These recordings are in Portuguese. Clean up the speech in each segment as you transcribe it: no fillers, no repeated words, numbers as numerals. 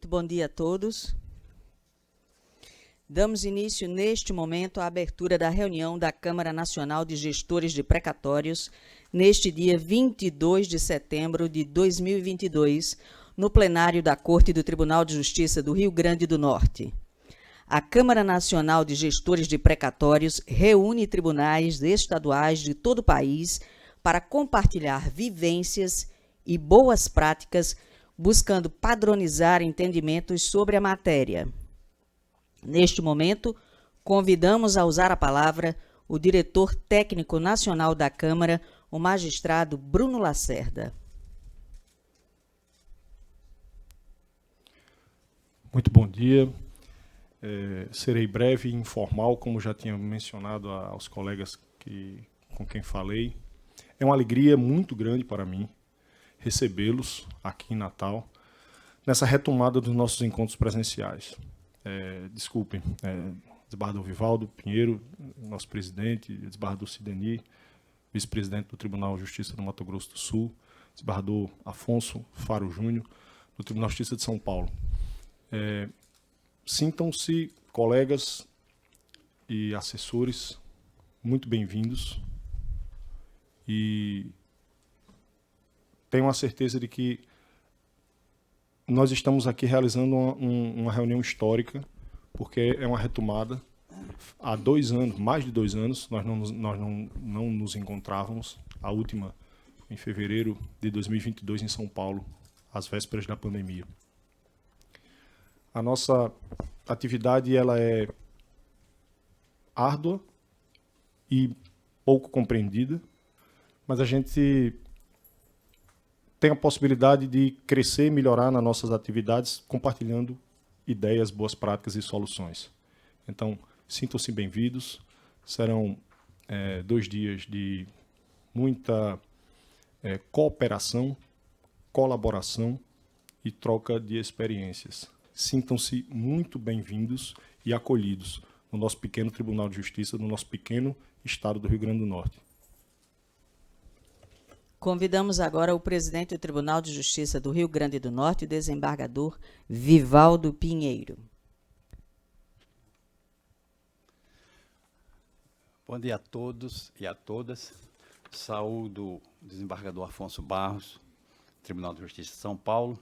Muito bom dia a todos. Damos início, neste momento, à abertura da reunião da Câmara Nacional de Gestores de Precatórios, neste dia 22 de setembro de 2022, no plenário da Corte do Tribunal de Justiça do Rio Grande do Norte. A Câmara Nacional de Gestores de Precatórios reúne tribunais estaduais de todo o país para compartilhar vivências e boas práticas, buscando padronizar entendimentos sobre a matéria. Neste momento, convidamos a usar a palavra o diretor técnico nacional da Câmara, o magistrado Bruno Lacerda. Muito bom dia. Serei breve e informal, como já tinha mencionado aos colegas com quem falei. É uma alegria muito grande para mim recebê-los aqui em Natal, nessa retomada dos nossos encontros presenciais. Desculpem, desembargador Vivaldo Pinheiro, nosso presidente, desembargador Sideni, vice-presidente do Tribunal de Justiça do Mato Grosso do Sul, desembargador Afonso Faro Júnior, do Tribunal de Justiça de São Paulo. Sintam-se, colegas e assessores, muito bem-vindos e tenho a certeza de que nós estamos aqui realizando uma reunião histórica, porque é uma retomada. Há 2 anos, mais de 2 anos, nós não nos encontrávamos, a última em fevereiro de 2022 em São Paulo, às vésperas da pandemia. A nossa atividade ela é árdua e pouco compreendida, mas a gente tem a possibilidade de crescer e melhorar nas nossas atividades, compartilhando ideias, boas práticas e soluções. Então, sintam-se bem-vindos. Serão 2 dias de muita cooperação, colaboração e troca de experiências. Sintam-se muito bem-vindos e acolhidos no nosso pequeno Tribunal de Justiça, no nosso pequeno estado do Rio Grande do Norte. Convidamos agora o presidente do Tribunal de Justiça do Rio Grande do Norte, o desembargador Vivaldo Pinheiro. Bom dia a todos e a todas. Saúdo o desembargador Afonso Barros, Tribunal de Justiça de São Paulo,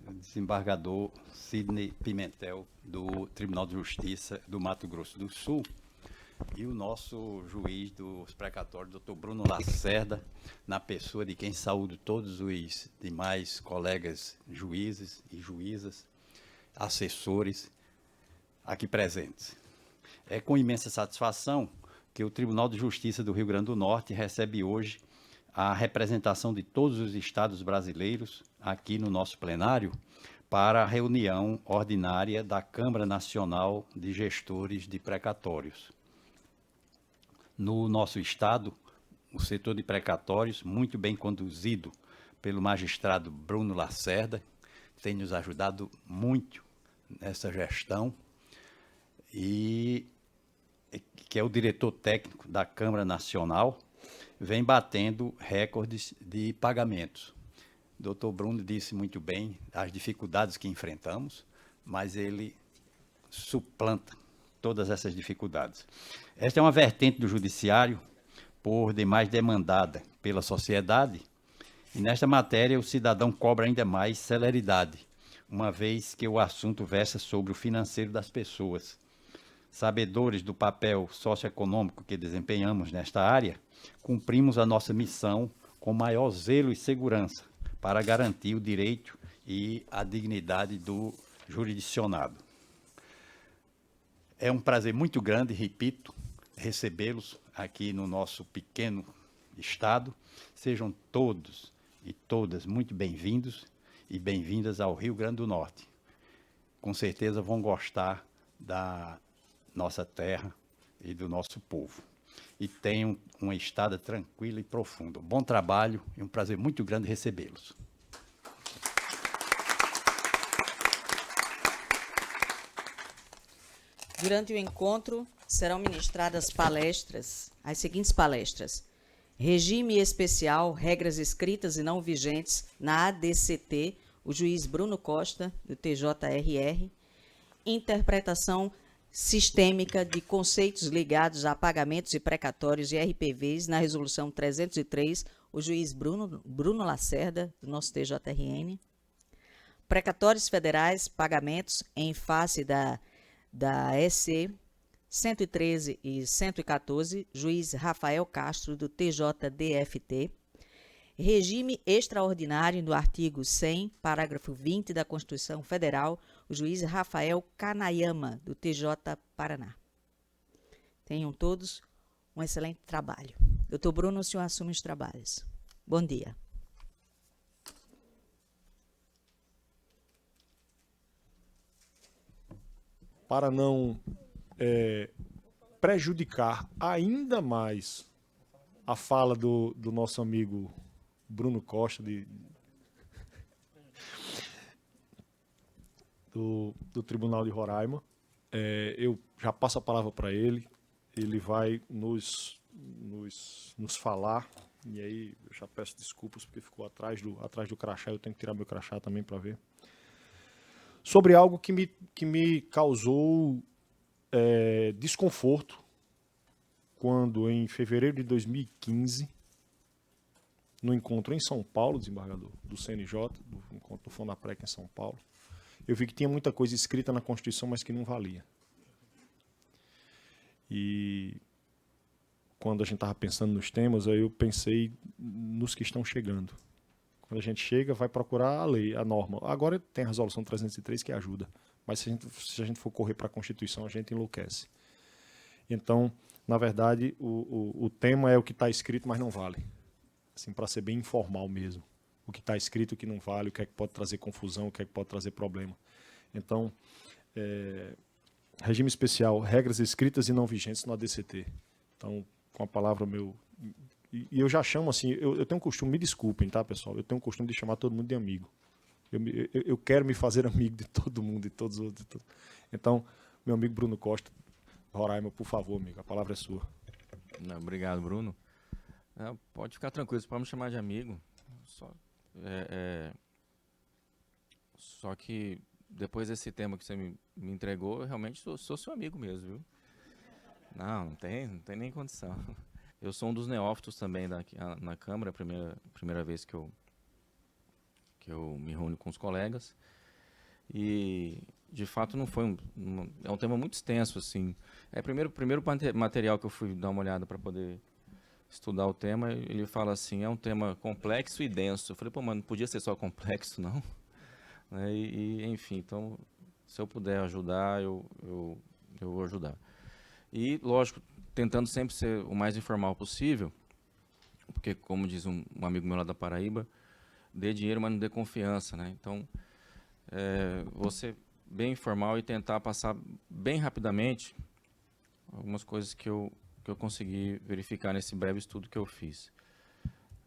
o desembargador Sidney Pimentel, do Tribunal de Justiça do Mato Grosso do Sul, e o nosso juiz dos precatórios, doutor Bruno Lacerda, na pessoa de quem saúdo todos os demais colegas juízes e juízas, assessores aqui presentes. É com imensa satisfação que o Tribunal de Justiça do Rio Grande do Norte recebe hoje a representação de todos os estados brasileiros aqui no nosso plenário para a reunião ordinária da Câmara Nacional de Gestores de Precatórios. No nosso estado, o setor de precatórios, muito bem conduzido pelo magistrado Bruno Lacerda, tem nos ajudado muito nessa gestão, e que é o diretor técnico da Câmara Nacional, vem batendo recordes de pagamentos. O doutor Bruno disse muito bem as dificuldades que enfrentamos, mas ele suplanta todas essas dificuldades. Esta é uma vertente do judiciário, por demais demandada pela sociedade, e nesta matéria o cidadão cobra ainda mais celeridade, uma vez que o assunto versa sobre o financeiro das pessoas. Sabedores do papel socioeconômico que desempenhamos nesta área, cumprimos a nossa missão com maior zelo e segurança para garantir o direito e a dignidade do jurisdicionado. É um prazer muito grande, repito, recebê-los aqui no nosso pequeno estado. Sejam todos e todas muito bem-vindos e bem-vindas ao Rio Grande do Norte. Com certeza vão gostar da nossa terra e do nosso povo. E tenham uma estada tranquila e profunda. Bom trabalho e um prazer muito grande recebê-los. Durante o encontro, serão ministradas as seguintes palestras: Regime Especial, Regras Escritas e Não Vigentes na ADCT, o juiz Bruno Costa, do TJRR, interpretação sistêmica de conceitos ligados a pagamentos e precatórios e RPVs na Resolução 303, o juiz Bruno Lacerda, do nosso TJRN. Precatórios federais, pagamentos em face da EC 113 e 114, juiz Rafael Castro, do TJDFT. Regime extraordinário do artigo 100, parágrafo 20 da Constituição Federal, o juiz Rafael Kanayama, do TJ Paraná. Tenham todos um excelente trabalho. Doutor Bruno, o senhor assume os trabalhos. Bom dia. Para não prejudicar ainda mais a fala do nosso amigo Bruno Costa, do Tribunal de Roraima, eu já passo a palavra para ele. Ele vai nos falar, e aí eu já peço desculpas porque ficou atrás do crachá, eu tenho que tirar meu crachá também para ver, sobre algo que me causou desconforto quando, em fevereiro de 2015, no encontro em São Paulo, desembargador, do CNJ, do encontro do Fondaprec em São Paulo, eu vi que tinha muita coisa escrita na Constituição, mas que não valia. E quando a gente estava pensando nos temas, aí eu pensei nos que estão chegando. Quando a gente chega, vai procurar a lei, a norma. Agora tem a Resolução 303 que ajuda, mas se a gente for correr para a Constituição, a gente enlouquece. Então, na verdade, o tema é o que está escrito, mas não vale. Assim, para ser bem informal mesmo. O que está escrito, o que não vale, o que é que pode trazer confusão, o que é que pode trazer problema. Então, regime especial, regras escritas e não vigentes no ADCT. Então, com a palavra meu... E eu já chamo assim, eu tenho um costume, me desculpem, tá, pessoal? Eu tenho um costume de chamar todo mundo de amigo. Eu quero me fazer amigo de todo mundo, de todos os outros. Então, meu amigo Bruno Costa, Roraima, por favor, amigo, a palavra é sua. Não, obrigado, Bruno. Pode ficar tranquilo, você pode me chamar de amigo. Só que depois desse tema que você me entregou, eu realmente sou seu amigo mesmo, viu? Não tem nem condição. Eu sou um dos neófitos também na Câmara, primeira vez que eu me reúno com os colegas. E, de fato, não foi é um tema muito extenso, assim. Primeiro material que eu fui dar uma olhada para poder estudar o tema, ele fala assim, é um tema complexo e denso. Eu falei, pô, mas não podia ser só complexo, não? Enfim, então, se eu puder ajudar, eu vou ajudar. E, lógico, tentando sempre ser o mais informal possível, porque, como diz um amigo meu lá da Paraíba, dê dinheiro, mas não dê confiança, né? Então, vou ser bem informal e tentar passar bem rapidamente algumas coisas que eu consegui verificar nesse breve estudo que eu fiz.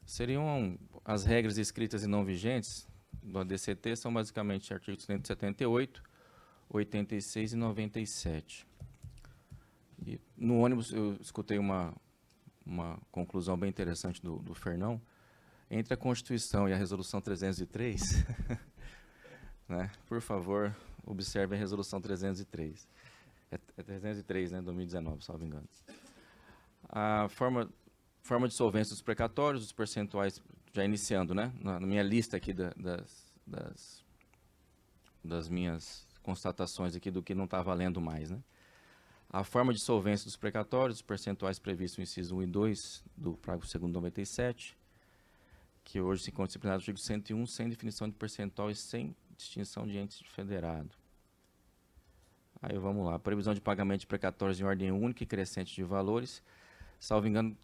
Seriam as regras escritas e não vigentes do ADCT, são basicamente artigos 178, 86 e 97. E no ônibus eu escutei uma conclusão bem interessante do Fernão. Entre a Constituição e a Resolução 303, né, por favor, observe a Resolução 303. É 303, né, 2019, salvo engano. A forma de solvência dos precatórios, os percentuais, já iniciando, né, na minha lista aqui das minhas constatações aqui do que não está valendo mais, né. A forma de solvência dos precatórios, os percentuais previstos no inciso 1 e 2 do parágrafo 2º 97, que hoje se encontra disciplinado no artigo 101, sem definição de percentual e sem distinção de entes federado. Aí vamos lá, previsão de pagamento de precatórios em ordem única e crescente de valores. Salvo engano,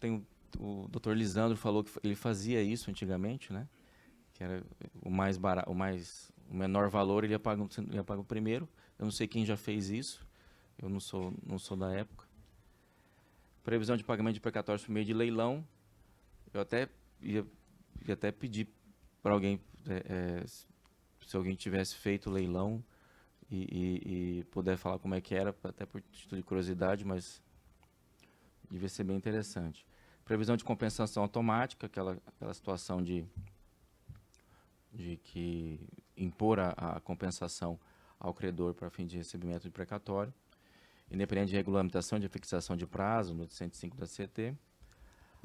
o Dr. Lisandro falou que ele fazia isso antigamente, né? Que era o menor valor ele ia pagar o primeiro. Eu não sei quem já fez isso. Eu não sou da época. Previsão de pagamento de precatórios por meio de leilão. Eu até ia até pedir para alguém, se alguém tivesse feito leilão e puder falar como é que era, até por título de curiosidade, mas devia ser bem interessante. Previsão de compensação automática, aquela situação de que impor a compensação ao credor para fim de recebimento de precatório, independente de regulamentação de fixação de prazo, no 105 da CT,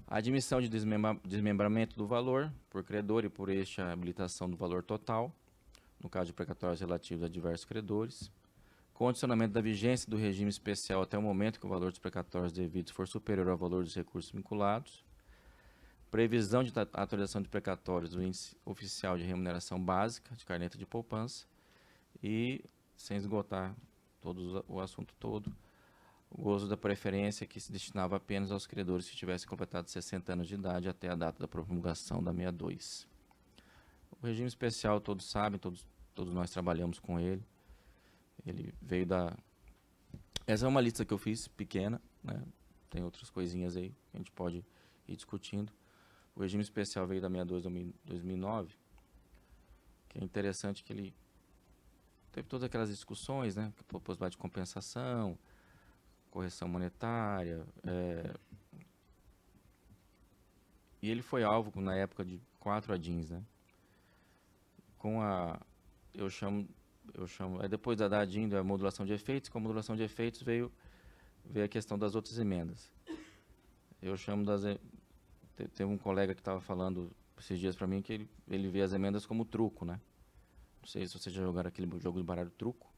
a admissão de desmembramento do valor por credor e por este a habilitação do valor total, no caso de precatórios relativos a diversos credores, condicionamento da vigência do regime especial até o momento que o valor dos precatórios devidos for superior ao valor dos recursos vinculados, previsão de atualização de precatórios do índice oficial de remuneração básica de caderneta de poupança e, sem esgotar o assunto todo, o gozo da preferência que se destinava apenas aos credores que tivessem completado 60 anos de idade até a data da promulgação da 62. O regime especial, todos sabem, todos nós trabalhamos com ele. Ele veio da... Essa é uma lista que eu fiz, pequena, né? Tem outras coisinhas aí que a gente pode ir discutindo. O regime especial veio da 62 2009, que é interessante que ele teve todas aquelas discussões, né? Possibilidade de compensação, correção monetária, e ele foi alvo, na época, de 4 ADINs, né? Com a... Eu chamo depois da ADIN, da modulação de efeitos, com a modulação de efeitos veio a questão das outras emendas. Eu chamo das... Teve um colega que estava falando esses dias para mim que ele vê as emendas como truco, né? Não sei se vocês já jogaram aquele jogo de baralho truco,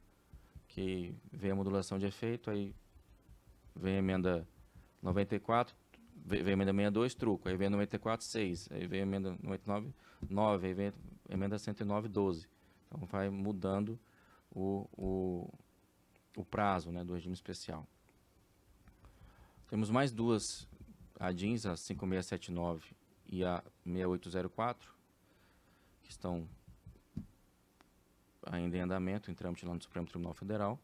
que vem a modulação de efeito, aí vem a emenda 94, vem a emenda 62, truco, aí vem a 94, 6, aí vem a emenda 99, 9, aí vem a emenda 109, 12. Então vai mudando o prazo, né, do regime especial. Temos mais duas ADINs, a 5679 e a 6804, que estão ainda em andamento, em trâmite lá no Supremo Tribunal Federal.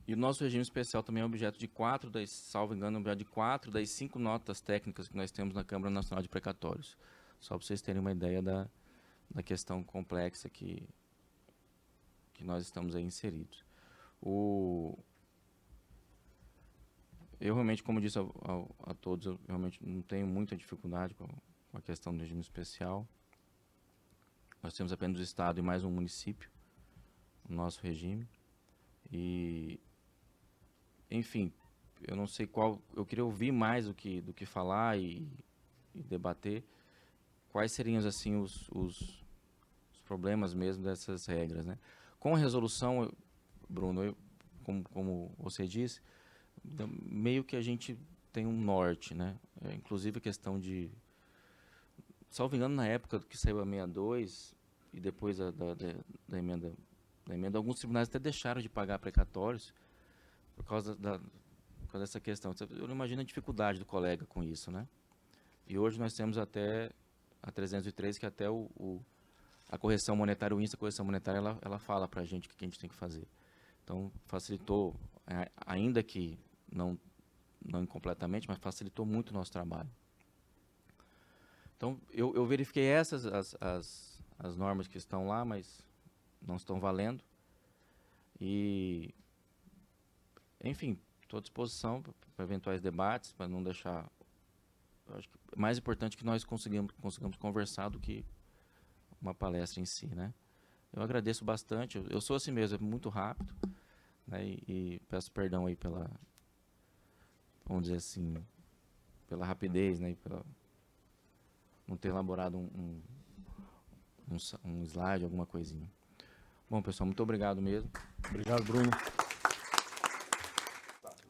E o nosso regime especial também é objeto de 4 das, salvo engano, objeto de 4 das 5 notas técnicas que nós temos na Câmara Nacional de Precatórios. Só para vocês terem uma ideia da questão complexa que nós estamos aí inseridos. Eu realmente, como disse a todos, eu realmente não tenho muita dificuldade com a questão do regime especial. Nós temos apenas o Estado e mais um município no nosso regime. E, enfim, eu não sei qual... Eu queria ouvir mais do que falar e debater quais seriam, assim, os problemas mesmo dessas regras, né? Com a resolução, Bruno, como você disse, meio que a gente tem um norte, né? Inclusive a questão de... Salvo engano, na época que saiu a 62 e depois da emenda, alguns tribunais até deixaram de pagar precatórios por causa dessa questão. Eu não imagino a dificuldade do colega com isso, né? E hoje nós temos até a 303, que até a correção monetária, o índice da correção monetária, ela fala para a gente o que a gente tem que fazer. Então, facilitou, ainda que não incompletamente, mas facilitou muito o nosso trabalho. Então, eu verifiquei essas, as normas que estão lá, mas não estão valendo. E, enfim, estou à disposição para eventuais debates, para não deixar... Eu acho que é mais importante que nós consigamos conversar do que uma palestra em si, né? Eu agradeço bastante. Eu sou assim mesmo, é muito rápido, né? E peço perdão aí pela, vamos dizer assim, pela rapidez, né? E pela não ter elaborado um slide, alguma coisinha. Bom, pessoal, muito obrigado mesmo. Obrigado, Bruno.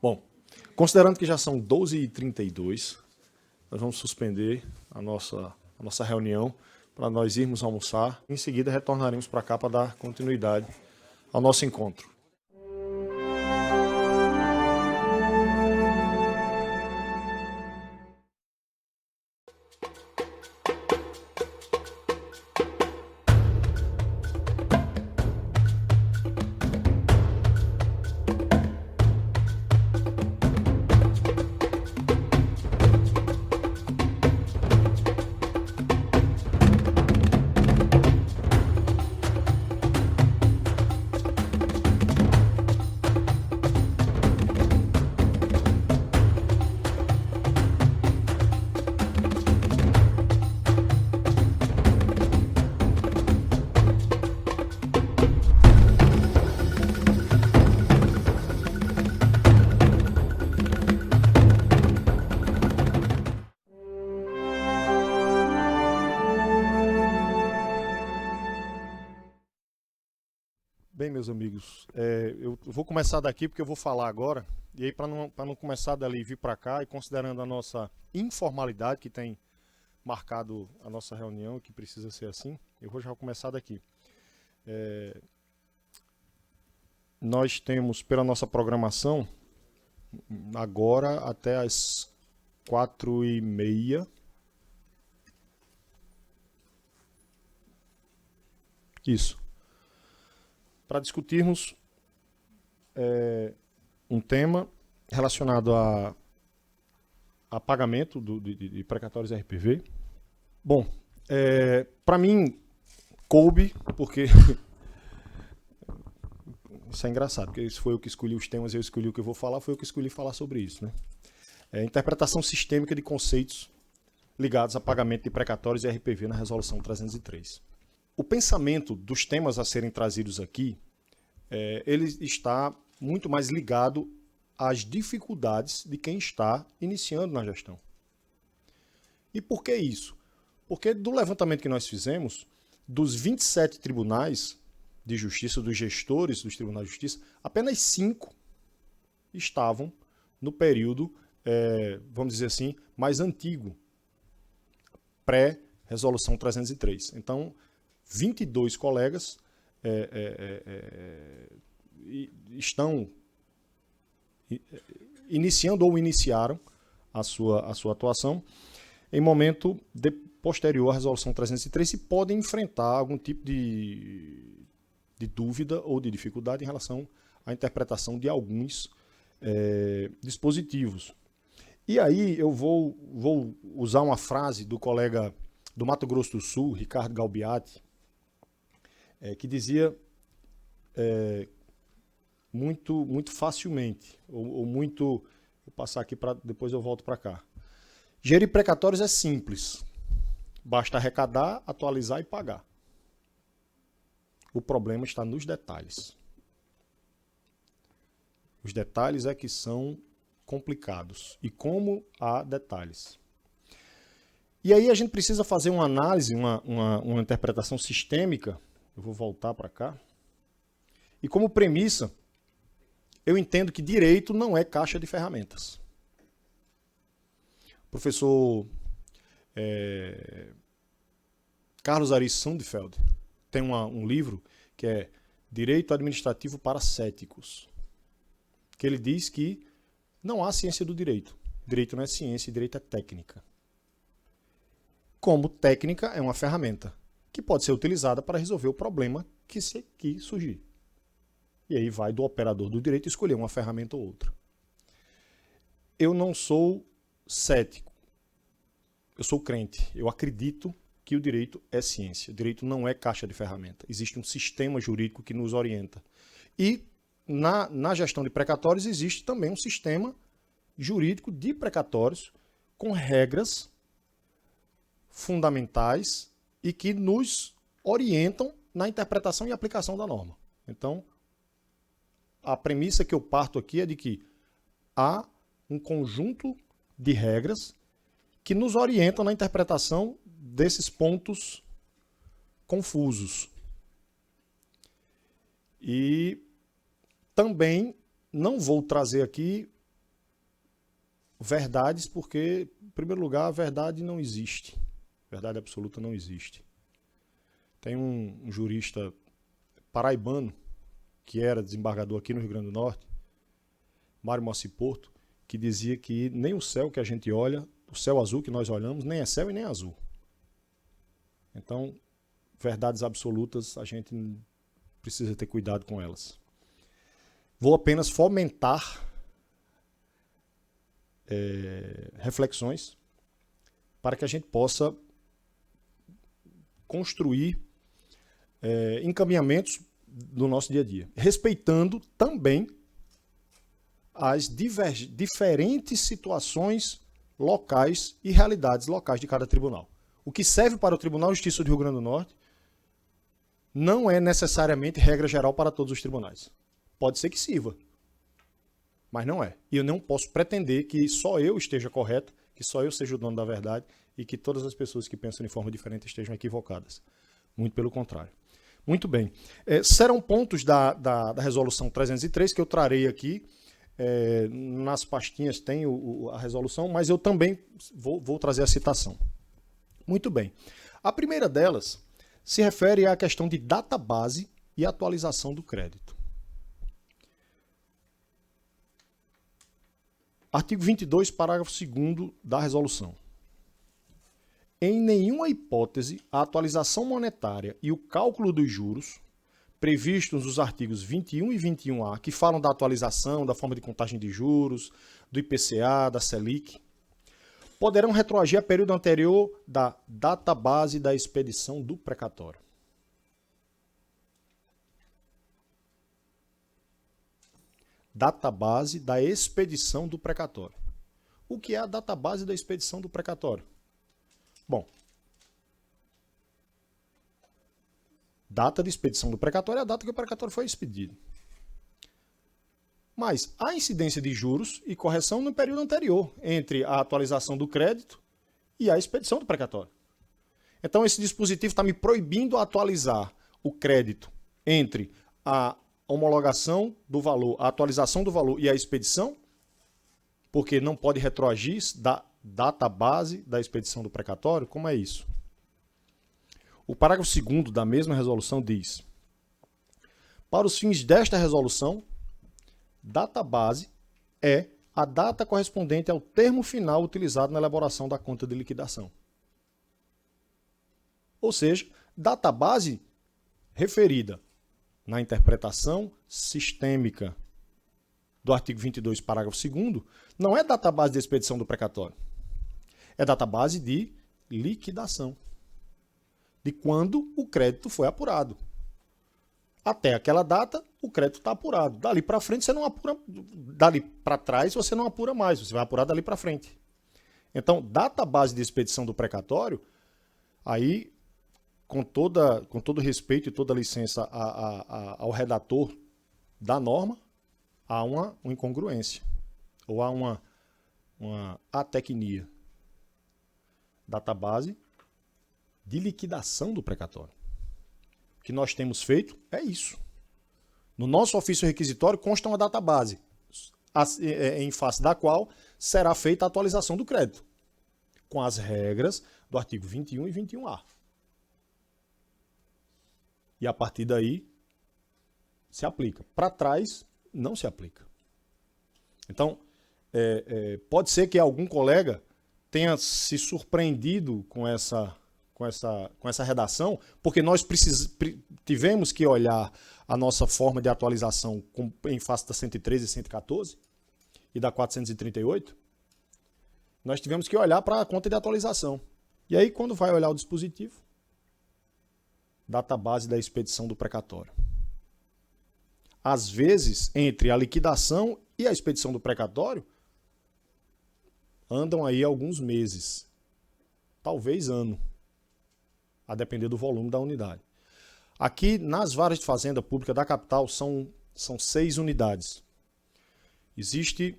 Bom, considerando que já são 12h32, nós vamos suspender a nossa reunião para nós irmos almoçar. Em seguida, retornaremos para cá para dar continuidade ao nosso encontro. Bem, meus amigos, eu vou começar daqui porque eu vou falar agora, e aí para não começar dali e vir para cá, e considerando a nossa informalidade que tem marcado a nossa reunião, que precisa ser assim, eu vou já começar daqui. Nós temos, pela nossa programação, agora até as 4h30, isso, para discutirmos um tema relacionado a pagamento de precatórios RPV. Bom, para mim coube, porque isso é engraçado, porque isso foi eu que escolhi os temas, eu escolhi o que eu vou falar, foi eu que escolhi falar sobre isso, né? Interpretação sistêmica de conceitos ligados a pagamento de precatórios e RPV na Resolução 303. O pensamento dos temas a serem trazidos aqui, ele está muito mais ligado às dificuldades de quem está iniciando na gestão. E por que isso? Porque do levantamento que nós fizemos, dos 27 tribunais de justiça, dos gestores dos tribunais de justiça, apenas 5 estavam no período, vamos dizer assim, mais antigo, pré-resolução 303. Então, 22 colegas estão iniciando ou iniciaram a sua atuação em momento posterior à resolução 303 e podem enfrentar algum tipo de dúvida ou de dificuldade em relação à interpretação de alguns dispositivos. E aí eu vou usar uma frase do colega do Mato Grosso do Sul, Ricardo Galbiati, que dizia muito facilmente, ou muito... Vou passar aqui, depois eu volto para cá. Gerir precatórios é simples. Basta arrecadar, atualizar e pagar. O problema está nos detalhes. Os detalhes é que são complicados. E como há detalhes. E aí a gente precisa fazer uma análise, uma interpretação sistêmica. Eu vou voltar para cá. E como premissa, eu entendo que direito não é caixa de ferramentas. O professor Carlos Aris Sundfeld tem um livro que é Direito Administrativo para Céticos, que ele diz que não há ciência do direito. Direito não é ciência, direito é técnica. Como técnica é uma ferramenta que pode ser utilizada para resolver o problema que surgir. E aí vai do operador do direito escolher uma ferramenta ou outra. Eu não sou cético. Eu sou crente. Eu acredito que o direito é ciência. O direito não é caixa de ferramenta. Existe um sistema jurídico que nos orienta. E na gestão de precatórios existe também um sistema jurídico de precatórios com regras fundamentais e que nos orientam na interpretação e aplicação da norma. Então, a premissa que eu parto aqui é de que há um conjunto de regras que nos orientam na interpretação desses pontos confusos. E também não vou trazer aqui verdades, porque, em primeiro lugar, a verdade não existe. Verdade absoluta não existe. Tem um jurista paraibano, que era desembargador aqui no Rio Grande do Norte, Mário Mossi Porto, que dizia que nem o céu que a gente olha, o céu azul que nós olhamos, nem é céu e nem é azul. Então, verdades absolutas, a gente precisa ter cuidado com elas. Vou apenas fomentar reflexões para que a gente possa construir encaminhamentos do nosso dia a dia, respeitando também as diferentes situações locais e realidades locais de cada tribunal. O que serve para o Tribunal de Justiça do Rio Grande do Norte não é necessariamente regra geral para todos os tribunais. Pode ser que sirva, mas não é. E eu não posso pretender que só eu esteja correto, que só eu seja o dono da verdade e que todas as pessoas que pensam de forma diferente estejam equivocadas. Muito pelo contrário. Muito bem. Serão pontos da resolução 303 que eu trarei aqui. Nas pastinhas tem a resolução, mas eu também vou trazer a citação. Muito bem. A primeira delas se refere à questão de database e atualização do crédito. Artigo 22, parágrafo 2º da resolução. Em nenhuma hipótese, a atualização monetária e o cálculo dos juros, previstos nos artigos 21 e 21A, que falam da atualização, da forma de contagem de juros, do IPCA, da Selic, poderão retroagir a período anterior da database da expedição do precatório. Database da expedição do precatório. O que é a database da expedição do precatório? Bom, data de expedição do precatório é a data que o precatório foi expedido. Mas há incidência de juros e correção no período anterior, entre a atualização do crédito e a expedição do precatório. Então, esse dispositivo está me proibindo atualizar o crédito entre a homologação do valor, a atualização do valor e a expedição, porque não pode retroagir da database da expedição do precatório. Como é isso? O parágrafo 2º da mesma resolução diz: para os fins desta resolução, database é a data correspondente ao termo final utilizado na elaboração da conta de liquidação. Ou seja, database referida na interpretação sistêmica do artigo 22, parágrafo 2º, não é database de expedição do precatório. É database de liquidação, de quando o crédito foi apurado. Até aquela data, o crédito está apurado. Dali para frente, você não apura. Dali para trás, você não apura mais. Você vai apurar dali para frente. Então, database de expedição do precatório, aí, com todo respeito e toda licença ao redator da norma, há uma incongruência, ou há uma atecnia. Database de liquidação do precatório. O que nós temos feito é isso. No nosso ofício requisitório consta uma database, em face da qual será feita a atualização do crédito, com as regras do artigo 21 e 21A. E a partir daí, se aplica. Para trás, não se aplica. Então, pode ser que algum colega tenha se surpreendido com essa redação, porque nós tivemos que olhar a nossa forma de atualização em face da 113 e 114 e da 438. Nós tivemos que olhar para a conta de atualização. E aí, quando vai olhar o dispositivo, database da expedição do precatório. Às vezes, entre a liquidação e a expedição do precatório, andam aí alguns meses, talvez ano, a depender do volume da unidade. Aqui, nas varas de fazenda pública da capital, são 6 unidades. Existe,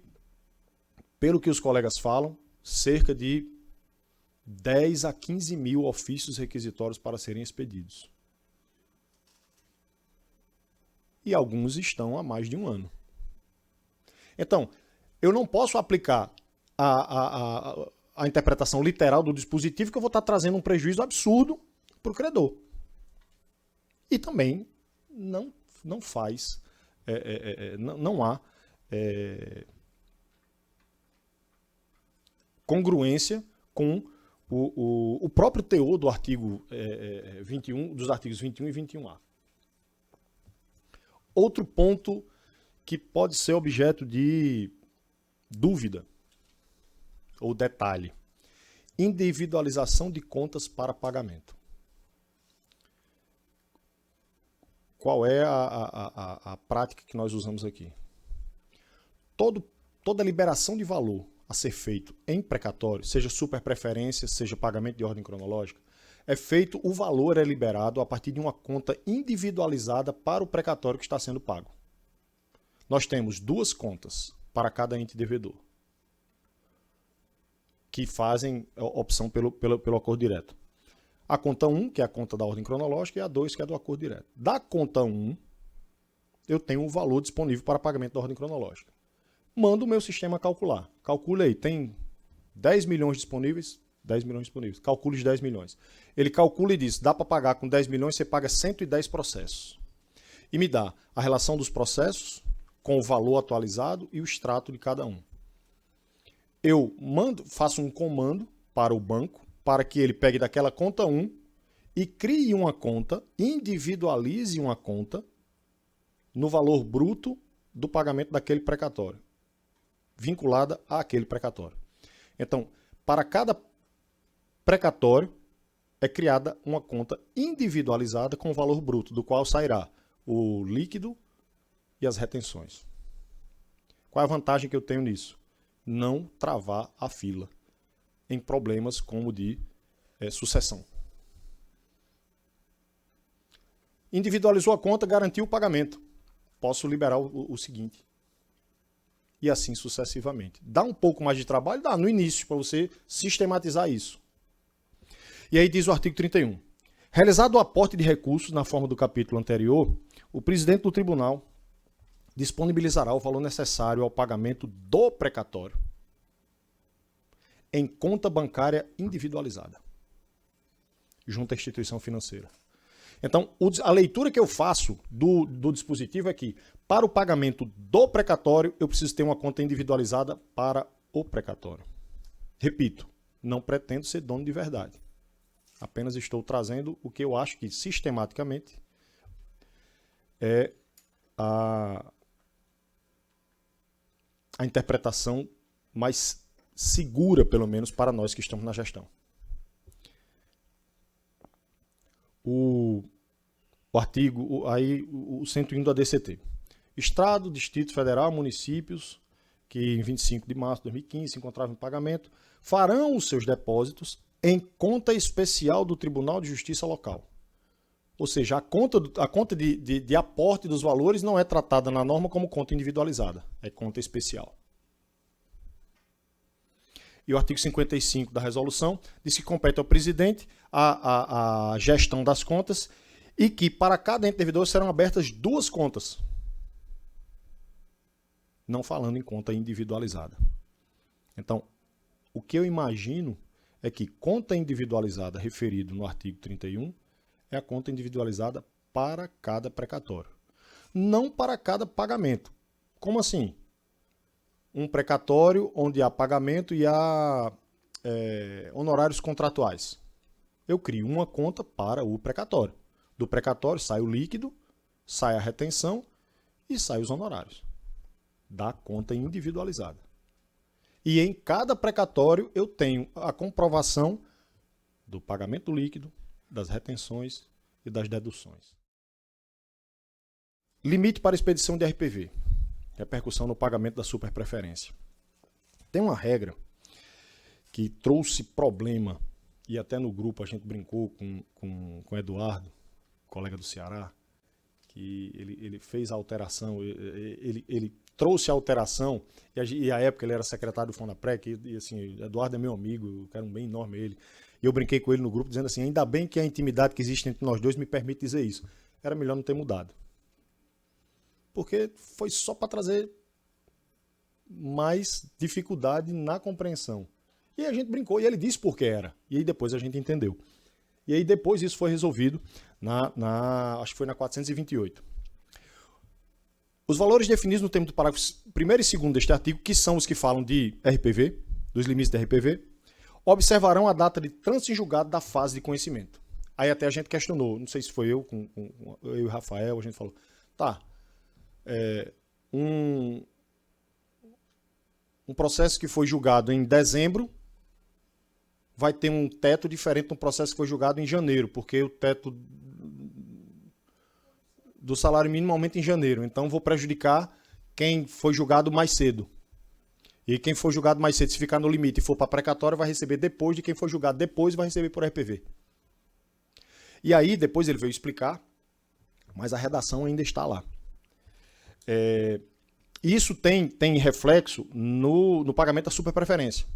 pelo que os colegas falam, cerca de 10 a 15 mil ofícios requisitórios para serem expedidos. E alguns estão há mais de um ano. Então, eu não posso aplicar a interpretação literal do dispositivo, que eu vou estar trazendo um prejuízo absurdo para o credor. E também não há congruência com o próprio teor do artigo 21, dos artigos 21 e 21A. Outro ponto que pode ser objeto de dúvida ou detalhe: individualização de contas para pagamento. Qual é a prática que nós usamos aqui? Toda liberação de valor a ser feito em precatório, seja superpreferência, seja pagamento de ordem cronológica, o valor é liberado a partir de uma conta individualizada para o precatório que está sendo pago. Nós temos 2 contas para cada ente devedor, que fazem opção pelo acordo direto. A conta 1, que é a conta da ordem cronológica, e a 2, que é do acordo direto. Da conta 1, eu tenho um valor disponível para pagamento da ordem cronológica. Mando o meu sistema calcular. Calcule aí, tem 10 milhões disponíveis? 10 milhões disponíveis. Calcule os 10 milhões. Ele calcula e diz, dá para pagar com 10 milhões, você paga 110 processos. E me dá a relação dos processos com o valor atualizado e o extrato de cada um. Eu faço um comando para o banco, para que ele pegue daquela conta 1 e crie uma conta, individualize uma conta no valor bruto do pagamento daquele precatório, vinculada àquele precatório. Então, para cada precatório é criada uma conta individualizada com o valor bruto, do qual sairá o líquido e as retenções. Qual é a vantagem que eu tenho nisso? Não travar a fila em problemas como de sucessão. Individualizou a conta, garantiu o pagamento. Posso liberar o seguinte. E assim sucessivamente. Dá um pouco mais de trabalho? Dá, no início, para você sistematizar isso. E aí diz o artigo 31. Realizado o aporte de recursos na forma do capítulo anterior, o presidente do tribunal disponibilizará o valor necessário ao pagamento do precatório em conta bancária individualizada, junto à instituição financeira. Então, a leitura que eu faço do dispositivo é que, para o pagamento do precatório, eu preciso ter uma conta individualizada para o precatório. Repito, não pretendo ser dono de verdade. Apenas estou trazendo o que eu acho que, sistematicamente, é a interpretação mais segura, pelo menos, para nós que estamos na gestão. O artigo, aí o 101 da DCT. Estado, Distrito Federal, municípios que em 25 de março de 2015 se encontravam em pagamento, farão os seus depósitos em conta especial do Tribunal de Justiça local. Ou seja, a conta de aporte dos valores não é tratada na norma como conta individualizada, é conta especial. E o artigo 55 da resolução diz que compete ao presidente a gestão das contas e que para cada ente devedor serão abertas 2 contas. Não falando em conta individualizada. Então, o que eu imagino é que conta individualizada referido no artigo 31 é a conta individualizada para cada precatório. Não para cada pagamento. Como assim? Um precatório onde há pagamento e há honorários contratuais. Eu crio uma conta para o precatório. Do precatório sai o líquido, sai a retenção e sai os honorários. Da conta individualizada. E em cada precatório eu tenho a comprovação do pagamento do líquido, das retenções e das deduções. Limite para expedição de RPV. Repercussão no pagamento da superpreferência. Tem uma regra que trouxe problema, e até no grupo a gente brincou com o Eduardo, colega do Ceará, que ele fez a alteração, ele trouxe a alteração, e à época ele era secretário do Fondaprec, e assim, Eduardo é meu amigo, eu quero um bem enorme ele. E eu brinquei com ele no grupo dizendo assim, ainda bem que a intimidade que existe entre nós dois me permite dizer isso. Era melhor não ter mudado. Porque foi só para trazer mais dificuldade na compreensão. E a gente brincou, e ele disse por que era. E aí depois a gente entendeu. E aí depois isso foi resolvido, acho que foi na 428. Os valores definidos no termo do parágrafo 1º e 2º deste artigo, que são os que falam de RPV, dos limites de RPV, observarão a data de trânsito em julgado da fase de conhecimento. Aí até a gente questionou, não sei se foi eu e o Rafael, a gente falou, tá, um processo que foi julgado em dezembro vai ter um teto diferente de um processo que foi julgado em janeiro, porque o teto do salário mínimo aumenta em janeiro, então vou prejudicar quem foi julgado mais cedo. E quem for julgado mais cedo, se ficar no limite e for para precatório, vai receber depois de quem for julgado depois, vai receber por RPV. E aí, depois ele veio explicar, mas a redação ainda está lá. Isso tem reflexo no pagamento da superpreferência.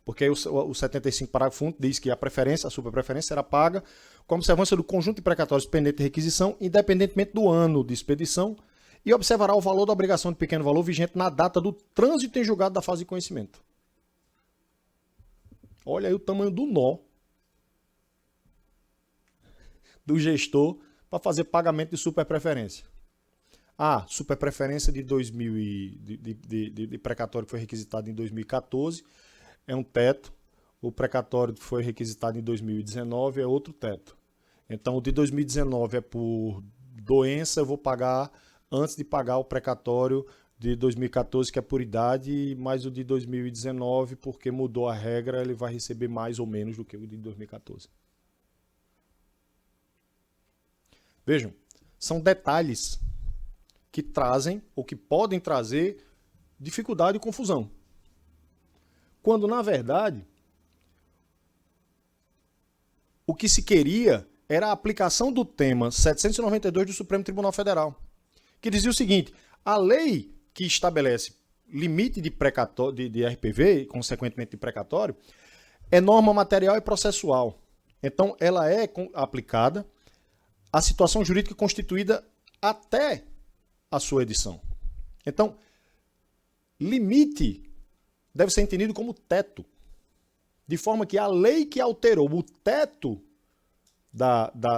Porque aí o 75, parágrafo 1, diz que a superpreferência será paga com observância do conjunto de precatórios pendentes de requisição, independentemente do ano de expedição, e observará o valor da obrigação de pequeno valor vigente na data do trânsito em julgado da fase de conhecimento. Olha aí o tamanho do nó do gestor para fazer pagamento de superpreferência. Superpreferência de 2000 de precatório que foi requisitado em 2014 é um teto. O precatório que foi requisitado em 2019 é outro teto. Então, o de 2019 é por doença, eu vou pagar antes de pagar o precatório de 2014, que é por idade, mais o de 2019, porque mudou a regra, ele vai receber mais ou menos do que o de 2014. Vejam, são detalhes que trazem, ou que podem trazer, dificuldade e confusão. Quando, na verdade, o que se queria era a aplicação do tema 792 do Supremo Tribunal Federal, que dizia o seguinte: a lei que estabelece limite de RPV, e consequentemente de precatório, é norma material e processual. Então, ela é aplicada à situação jurídica constituída até a sua edição. Então, limite deve ser entendido como teto, de forma que a lei que alterou o teto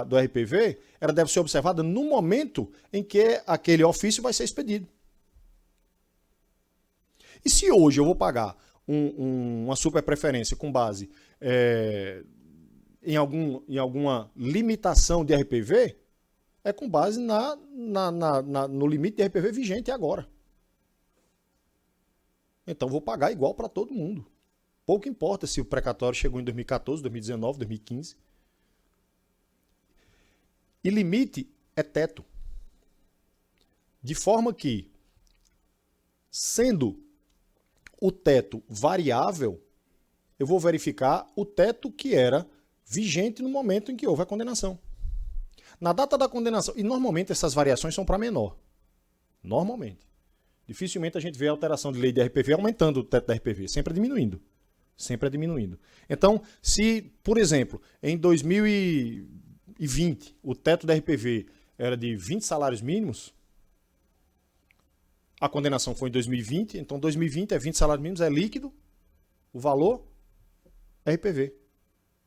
do RPV, ela deve ser observada no momento em que aquele ofício vai ser expedido. E se hoje eu vou pagar uma superpreferência com base em alguma limitação de RPV, é com base no limite de RPV vigente agora. Então vou pagar igual para todo mundo. Pouco importa se o precatório chegou em 2014, 2019, 2015. E limite é teto. De forma que, sendo o teto variável, eu vou verificar o teto que era vigente no momento em que houve a condenação. Na data da condenação, e normalmente essas variações são para menor. Normalmente. Dificilmente a gente vê a alteração de lei de RPV aumentando o teto da RPV, sempre diminuindo. Sempre diminuindo. Então, se, por exemplo, em 2020 o teto da RPV era de 20 salários mínimos, a condenação foi em 2020, então 2020 é 20 salários mínimos, é líquido, o valor é RPV.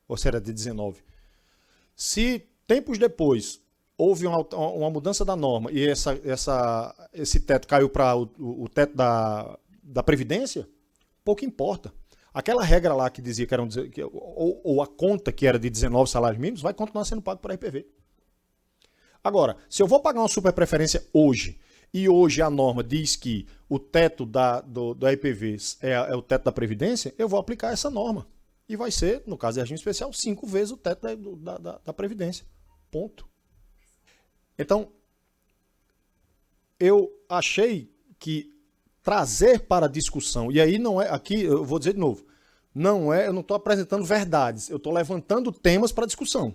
Ou seja, de 19. Se tempos depois houve uma mudança da norma e esse teto caiu para o teto da Previdência, pouco importa. Aquela regra lá que dizia que era ou a conta que era de 19 salários mínimos vai continuar sendo pago por RPV. Agora, se eu vou pagar uma superpreferência hoje, e hoje a norma diz que o teto do RPV é o teto da Previdência, eu vou aplicar essa norma. E vai ser, no caso de regime especial, 5 vezes o teto da Previdência. Ponto. Então, eu achei que trazer para a discussão, e aí não é, aqui eu vou dizer de novo, eu não estou apresentando verdades, eu estou levantando temas para discussão.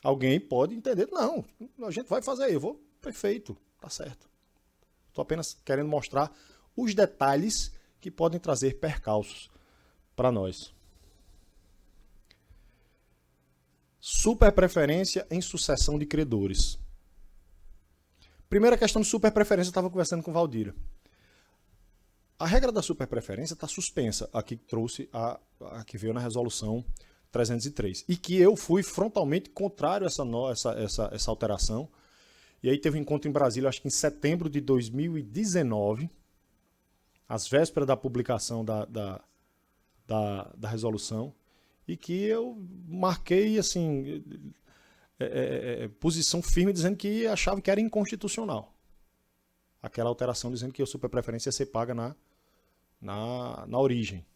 Alguém pode entender, não, a gente vai fazer, eu vou, perfeito, tá certo. Estou apenas querendo mostrar os detalhes que podem trazer percalços para nós. Superpreferência em sucessão de credores. Primeira questão de superpreferência, eu estava conversando com Valdira. A regra da superpreferência está suspensa, a que trouxe a que veio na resolução 303. E que eu fui frontalmente contrário a essa alteração. E aí teve um encontro em Brasília, acho que em setembro de 2019, às vésperas da publicação da resolução, e que eu marquei assim posição firme dizendo que achava que era inconstitucional. Aquela alteração dizendo que a superpreferência ia ser paga na origem.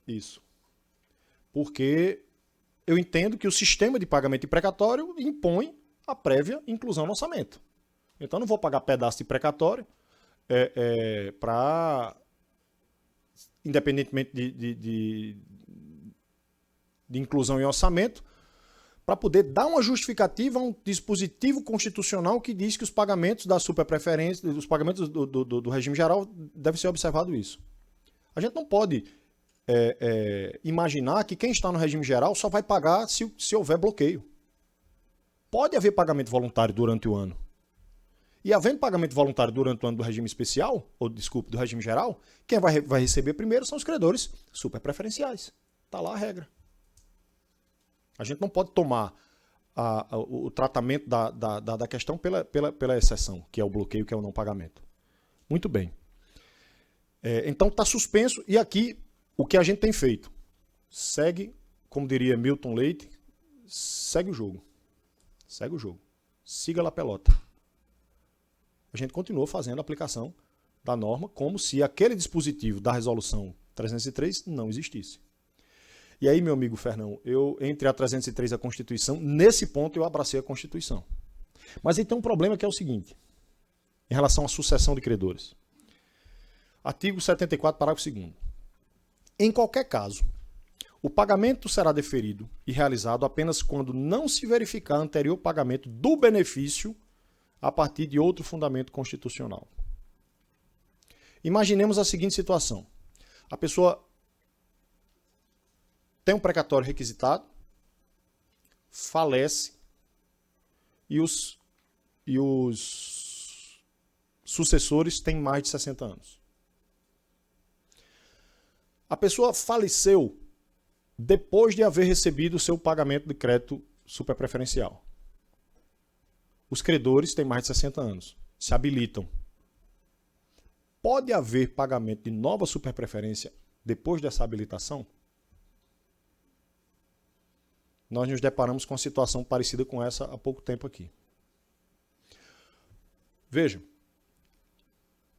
Isso. Porque eu entendo que o sistema de pagamento de precatório impõe a prévia inclusão no orçamento. Então eu não vou pagar pedaço de precatório para, independentemente de inclusão em orçamento, para poder dar uma justificativa a um dispositivo constitucional que diz que os pagamentos da superpreferência, os pagamentos do regime geral, deve ser observado isso. A gente não pode imaginar que quem está no regime geral só vai pagar se houver bloqueio. Pode haver pagamento voluntário durante o ano. E havendo pagamento voluntário durante o ano do regime especial, do regime geral, quem vai receber primeiro são os credores super preferenciais. Está lá a regra. A gente não pode tomar o tratamento da questão pela exceção, que é o bloqueio, que é o não pagamento. Muito bem. Então está suspenso, e aqui o que a gente tem feito? Segue, como diria Milton Leite, segue o jogo. Segue o jogo. Siga lá a pelota. A gente continua fazendo a aplicação da norma como se aquele dispositivo da resolução 303 não existisse. E aí, meu amigo Fernão, entre a 303 e a Constituição, nesse ponto eu abracei a Constituição. Mas aí tem um problema que é o seguinte, em relação à sucessão de credores. Artigo 74, parágrafo 2º. Em qualquer caso, o pagamento será deferido e realizado apenas quando não se verificar anterior pagamento do benefício a partir de outro fundamento constitucional. Imaginemos a seguinte situação. A pessoa tem um precatório requisitado, falece e os sucessores têm mais de 60 anos. A pessoa faleceu depois de haver recebido o seu pagamento de crédito superpreferencial. Os credores têm mais de 60 anos, se habilitam. Pode haver pagamento de nova superpreferência depois dessa habilitação? Nós nos deparamos com uma situação parecida com essa há pouco tempo aqui. Veja,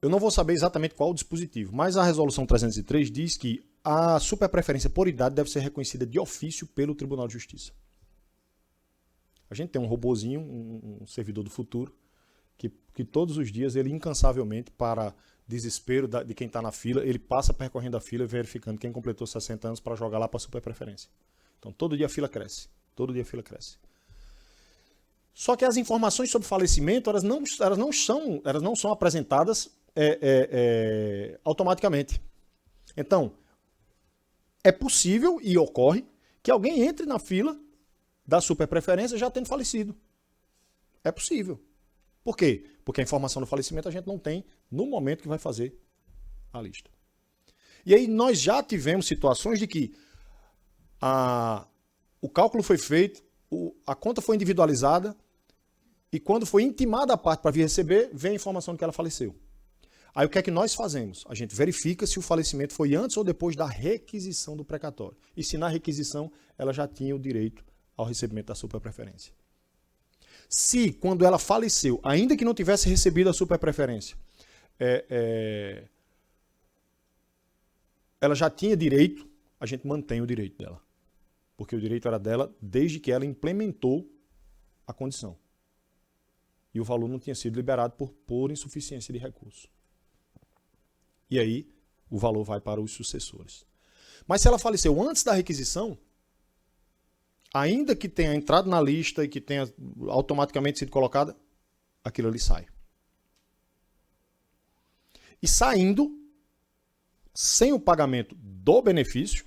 eu não vou saber exatamente qual o dispositivo, mas a resolução 303 diz que a superpreferência por idade deve ser reconhecida de ofício pelo Tribunal de Justiça. A gente tem um robozinho, um servidor do futuro, que todos os dias, ele incansavelmente, para desespero de quem está na fila, ele passa percorrendo a fila, verificando quem completou 60 anos para jogar lá para a superpreferência. Então, todo dia a fila cresce. Todo dia a fila cresce. Só que as informações sobre falecimento, elas não são apresentadas automaticamente. Então, é possível e ocorre que alguém entre na fila da superpreferência já tendo falecido. É possível. Por quê? Porque a informação do falecimento a gente não tem no momento que vai fazer a lista. E aí nós já tivemos situações de que o cálculo foi feito, a conta foi individualizada e quando foi intimada a parte para vir receber, vem a informação de que ela faleceu. Aí o que é que nós fazemos? A gente verifica se o falecimento foi antes ou depois da requisição do precatório. E se na requisição ela já tinha o direito ao recebimento da superpreferência. Se, quando ela faleceu, ainda que não tivesse recebido a superpreferência, ela já tinha direito, a gente mantém o direito dela. Porque o direito era dela desde que ela implementou a condição. E o valor não tinha sido liberado por insuficiência de recurso. E aí, o valor vai para os sucessores. Mas se ela faleceu antes da requisição, ainda que tenha entrado na lista e que tenha automaticamente sido colocada, aquilo ali sai. E saindo, sem o pagamento do benefício,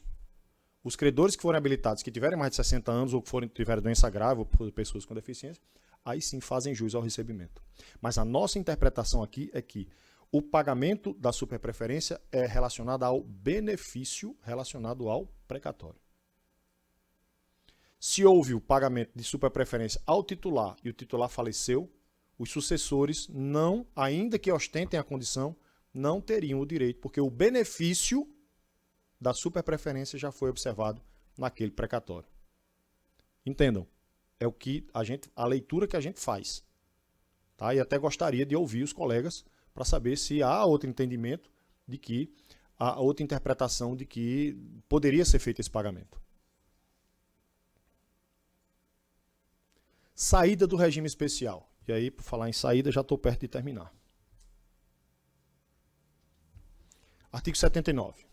os credores que forem habilitados, que tiverem mais de 60 anos ou que tiverem doença grave ou por pessoas com deficiência, aí sim fazem jus ao recebimento. Mas a nossa interpretação aqui é que o pagamento da superpreferência é relacionado ao benefício relacionado ao precatório. Se houve o pagamento de superpreferência ao titular e o titular faleceu, os sucessores não, ainda que ostentem a condição, não teriam o direito, porque o benefício da superpreferência já foi observado naquele precatório. Entendam, é a leitura que a gente faz. Tá? E até gostaria de ouvir os colegas para saber se há outro entendimento de que, há outra interpretação de que poderia ser feito esse pagamento. Saída do regime especial. E aí, por falar em saída, já estou perto de terminar. Artigo 79.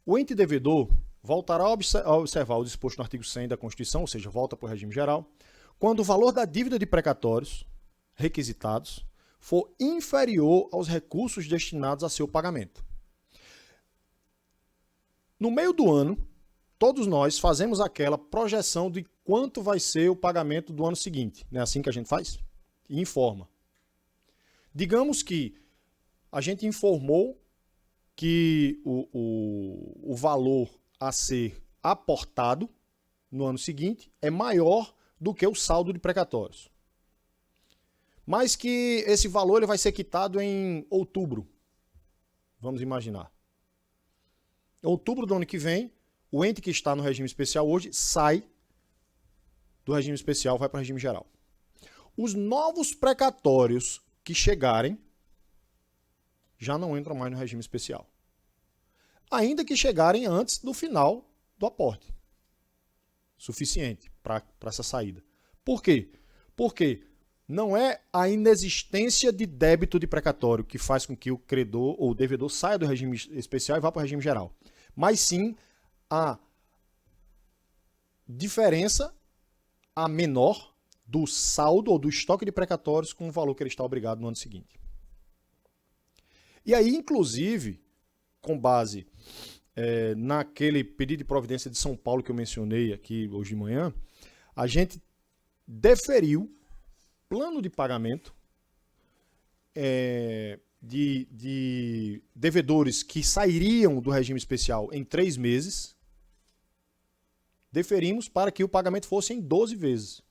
O ente devedor voltará a observar o disposto no artigo 100 da Constituição, ou seja, volta para o regime geral, quando o valor da dívida de precatórios requisitados for inferior aos recursos destinados a seu pagamento. No meio do ano, todos nós fazemos aquela projeção de quanto vai ser o pagamento do ano seguinte. Não é assim que a gente faz? E informa. Digamos que a gente informou que o valor a ser aportado no ano seguinte é maior do que o saldo de precatórios. Mas que esse valor ele vai ser quitado em outubro. Vamos imaginar. Em outubro do ano que vem, o ente que está no regime especial hoje sai do regime especial, vai para o regime geral. Os novos precatórios que chegarem já não entram mais no regime especial. Ainda que chegarem antes do final do aporte. Suficiente para essa saída. Por quê? Porque não é a inexistência de débito de precatório que faz com que o credor ou o devedor saia do regime especial e vá para o regime geral. Mas sim a diferença, a menor, do saldo ou do estoque de precatórios com o valor que ele está obrigado no ano seguinte. E aí, inclusive, com base naquele pedido de providência de São Paulo que eu mencionei aqui hoje de manhã, a gente deferiu plano de pagamento de devedores que sairiam do regime especial em 3 meses, deferimos para que o pagamento fosse em 12 vezes.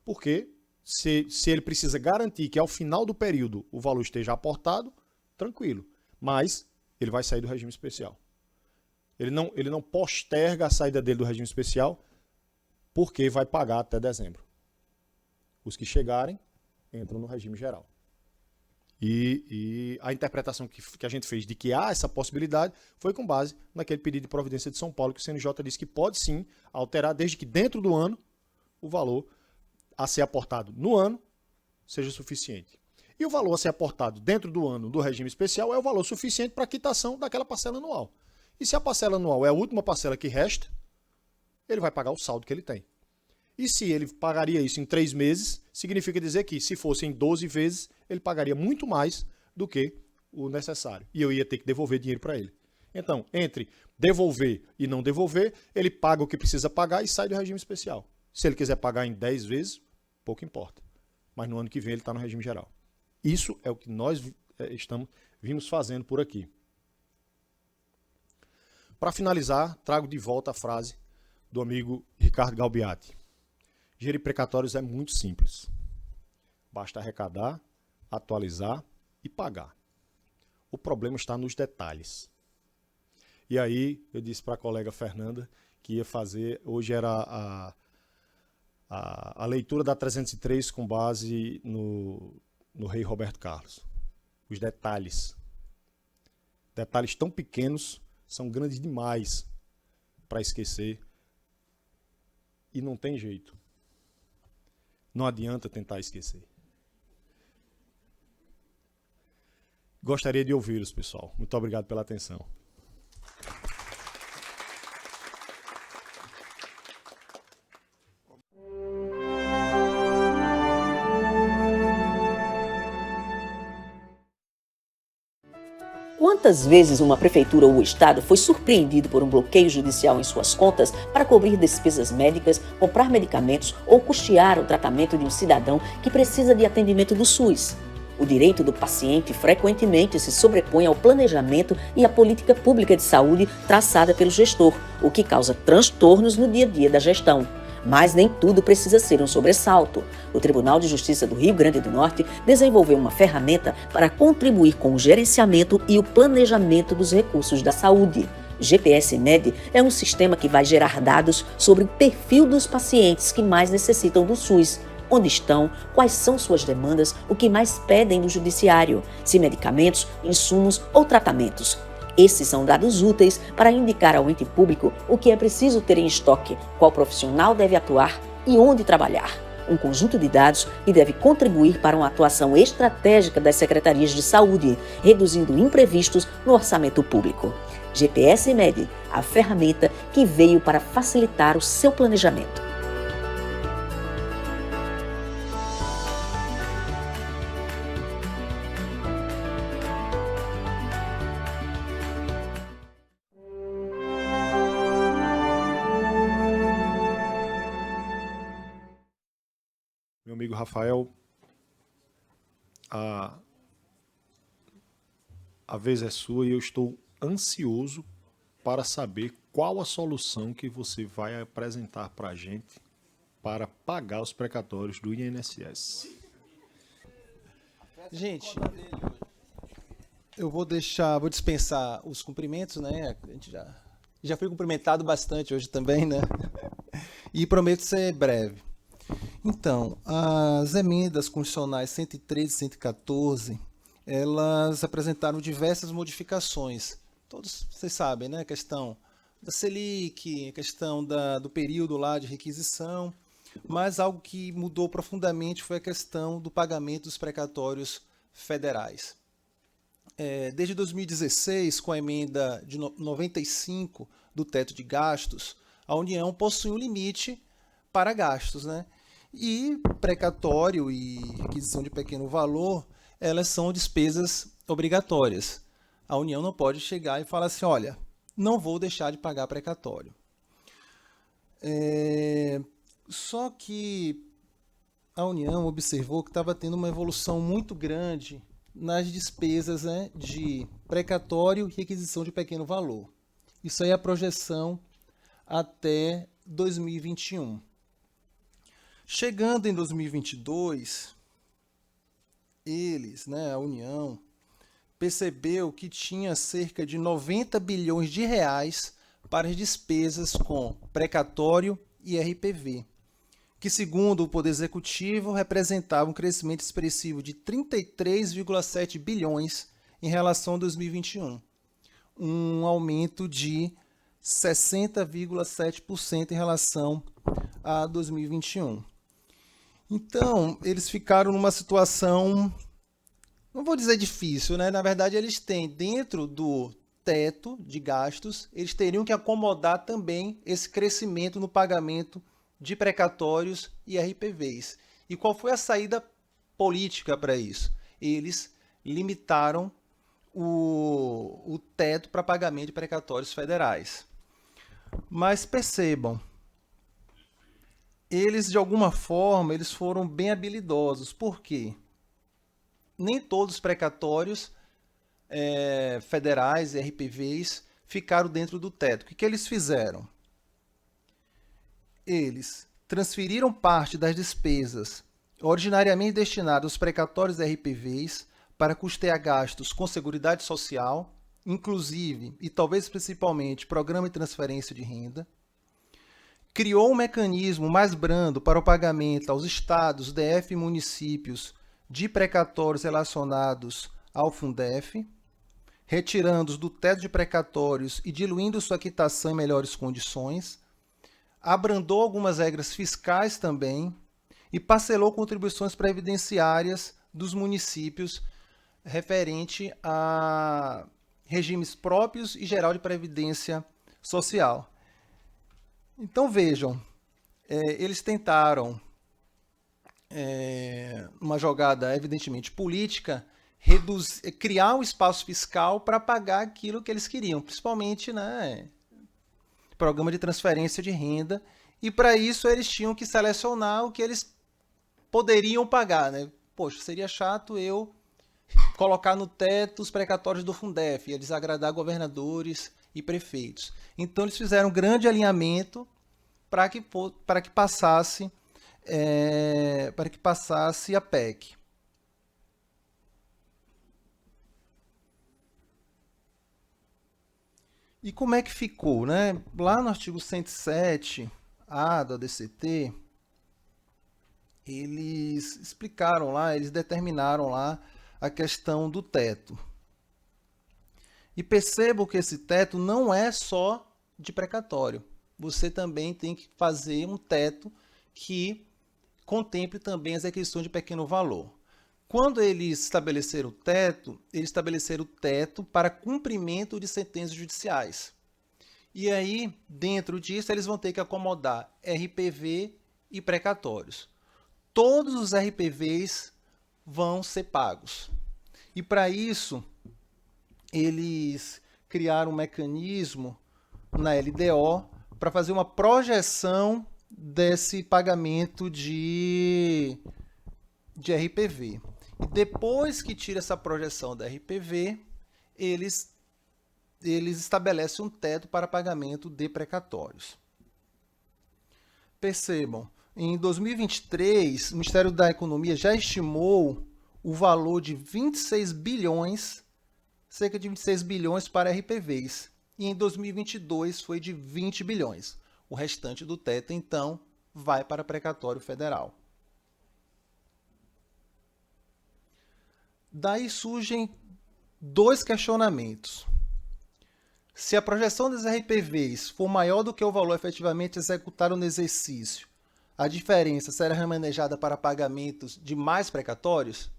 Porque se ele precisa garantir que ao final do período o valor esteja aportado, tranquilo. Mas ele vai sair do regime especial. Ele não posterga a saída dele do regime especial porque vai pagar até dezembro. Os que chegarem entram no regime geral. E a interpretação que a gente fez de que há essa possibilidade foi com base naquele pedido de providência de São Paulo que o CNJ disse que pode sim alterar desde que dentro do ano o valor a ser aportado no ano seja suficiente. E o valor a ser aportado dentro do ano do regime especial é o valor suficiente para a quitação daquela parcela anual. E se a parcela anual é a última parcela que resta, ele vai pagar o saldo que ele tem. E se ele pagaria isso em 3 meses, significa dizer que se fosse em 12 vezes, ele pagaria muito mais do que o necessário. E eu ia ter que devolver dinheiro para ele. Então, entre devolver e não devolver, ele paga o que precisa pagar e sai do regime especial. Se ele quiser pagar em 10 vezes, pouco importa. Mas no ano que vem ele está no regime geral. Isso é o que nós vimos fazendo por aqui. Para finalizar, trago de volta a frase do amigo Ricardo Galbiati. Gerir precatórios é muito simples. Basta arrecadar, atualizar e pagar. O problema está nos detalhes. E aí eu disse para a colega Fernanda que ia fazer, hoje era a leitura da 303 com base no rei Roberto Carlos. Os detalhes. Detalhes tão pequenos são grandes demais para esquecer. E não tem jeito. Não adianta tentar esquecer. Gostaria de ouvi-los, pessoal. Muito obrigado pela atenção. Quantas vezes uma prefeitura ou o Estado foi surpreendido por um bloqueio judicial em suas contas para cobrir despesas médicas, comprar medicamentos ou custear o tratamento de um cidadão que precisa de atendimento do SUS? O direito do paciente frequentemente se sobrepõe ao planejamento e à política pública de saúde traçada pelo gestor, o que causa transtornos no dia a dia da gestão. Mas nem tudo precisa ser um sobressalto. O Tribunal de Justiça do Rio Grande do Norte desenvolveu uma ferramenta para contribuir com o gerenciamento e o planejamento dos recursos da saúde. GPS-Med é um sistema que vai gerar dados sobre o perfil dos pacientes que mais necessitam do SUS, onde estão, quais são suas demandas, o que mais pedem do judiciário, se medicamentos, insumos ou tratamentos. Esses são dados úteis para indicar ao ente público o que é preciso ter em estoque, qual profissional deve atuar e onde trabalhar. Um conjunto de dados que deve contribuir para uma atuação estratégica das secretarias de saúde, reduzindo imprevistos no orçamento público. GPS-Med, a ferramenta que veio para facilitar o seu planejamento. amigo Rafael, a vez é sua e eu estou ansioso para saber qual a solução que você vai apresentar para a gente para pagar os precatórios do INSS. Gente, eu vou dispensar os cumprimentos, né? A gente já foi cumprimentado bastante hoje também, né? E prometo ser breve. Então, as emendas constitucionais 113 e 114, elas apresentaram diversas modificações. Todos vocês sabem, né? A questão da Selic, a questão do período lá de requisição, mas algo que mudou profundamente foi a questão do pagamento dos precatórios federais. Desde 2016, com a emenda de 95 do teto de gastos, a União possui um limite para gastos, né? E precatório e requisição de pequeno valor, elas são despesas obrigatórias. A União não pode chegar e falar assim, olha, não vou deixar de pagar precatório. Só que a União observou que estava tendo uma evolução muito grande nas despesas, né, de precatório e requisição de pequeno valor. Isso aí é a projeção até 2021. Chegando em 2022, a União, percebeu que tinha cerca de 90 bilhões de reais para as despesas com precatório e RPV, que, segundo o Poder Executivo, representava um crescimento expressivo de 33,7 bilhões em relação a 2021, um aumento de 60,7% em relação a 2021. Então, eles ficaram numa situação, não vou dizer difícil, né? Na verdade, eles têm, dentro do teto de gastos, eles teriam que acomodar também esse crescimento no pagamento de precatórios e RPVs. E qual foi a saída política para isso? Eles limitaram o teto para pagamento de precatórios federais. Mas percebam, eles, de alguma forma, eles foram bem habilidosos. Por quê? Nem todos os precatórios federais e RPVs ficaram dentro do teto. O que eles fizeram? Eles transferiram parte das despesas originariamente destinadas aos precatórios e RPVs para custear gastos com Seguridade Social, inclusive, e talvez principalmente, Programa de Transferência de Renda. Criou um mecanismo mais brando para o pagamento aos estados, DF e municípios de precatórios relacionados ao Fundef, retirando-os do teto de precatórios e diluindo sua quitação em melhores condições, abrandou algumas regras fiscais também e parcelou contribuições previdenciárias dos municípios referente a regimes próprios e geral de previdência social. Então vejam, eles tentaram, uma jogada evidentemente política, criar um espaço fiscal para pagar aquilo que eles queriam, principalmente, né, programa de transferência de renda, e para isso eles tinham que selecionar o que eles poderiam pagar, né? Poxa, seria chato eu colocar no teto os precatórios do Fundef, ia desagradar governadores e prefeitos. Então eles fizeram um grande alinhamento para que passasse a PEC. E como é que ficou, né? Lá no artigo 107A da DCT, eles explicaram lá, eles determinaram lá a questão do teto. E percebam que esse teto não é só de precatório. Você também tem que fazer um teto que contemple também as requisições de pequeno valor. Quando eles estabeleceram o teto, eles estabeleceram o teto para cumprimento de sentenças judiciais. E aí, dentro disso, eles vão ter que acomodar RPV e precatórios. Todos os RPVs vão ser pagos. E para isso, eles criaram um mecanismo na LDO para fazer uma projeção desse pagamento de de RPV. E depois que tira essa projeção da RPV, eles estabelecem um teto para pagamento de precatórios. Percebam, em 2023, o Ministério da Economia já estimou o valor de 26 bilhões, cerca de 26 bilhões para RPVs. E em 2022 foi de 20 bilhões. O restante do teto, então, vai para precatório federal. Daí surgem dois questionamentos. Se a projeção das RPVs for maior do que o valor efetivamente executado no exercício, a diferença será remanejada para pagamentos de mais precatórios?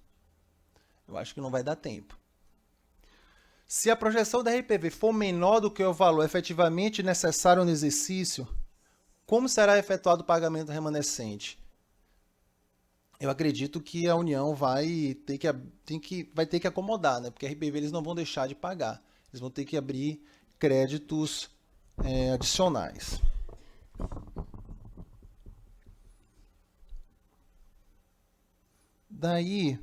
Eu acho que não vai dar tempo. Se a projeção da RPV for menor do que o valor efetivamente necessário no exercício, como será efetuado o pagamento remanescente? Eu acredito que a União vai ter que acomodar, né? Porque a RPV eles não vão deixar de pagar. Eles vão ter que abrir créditos adicionais. Daí,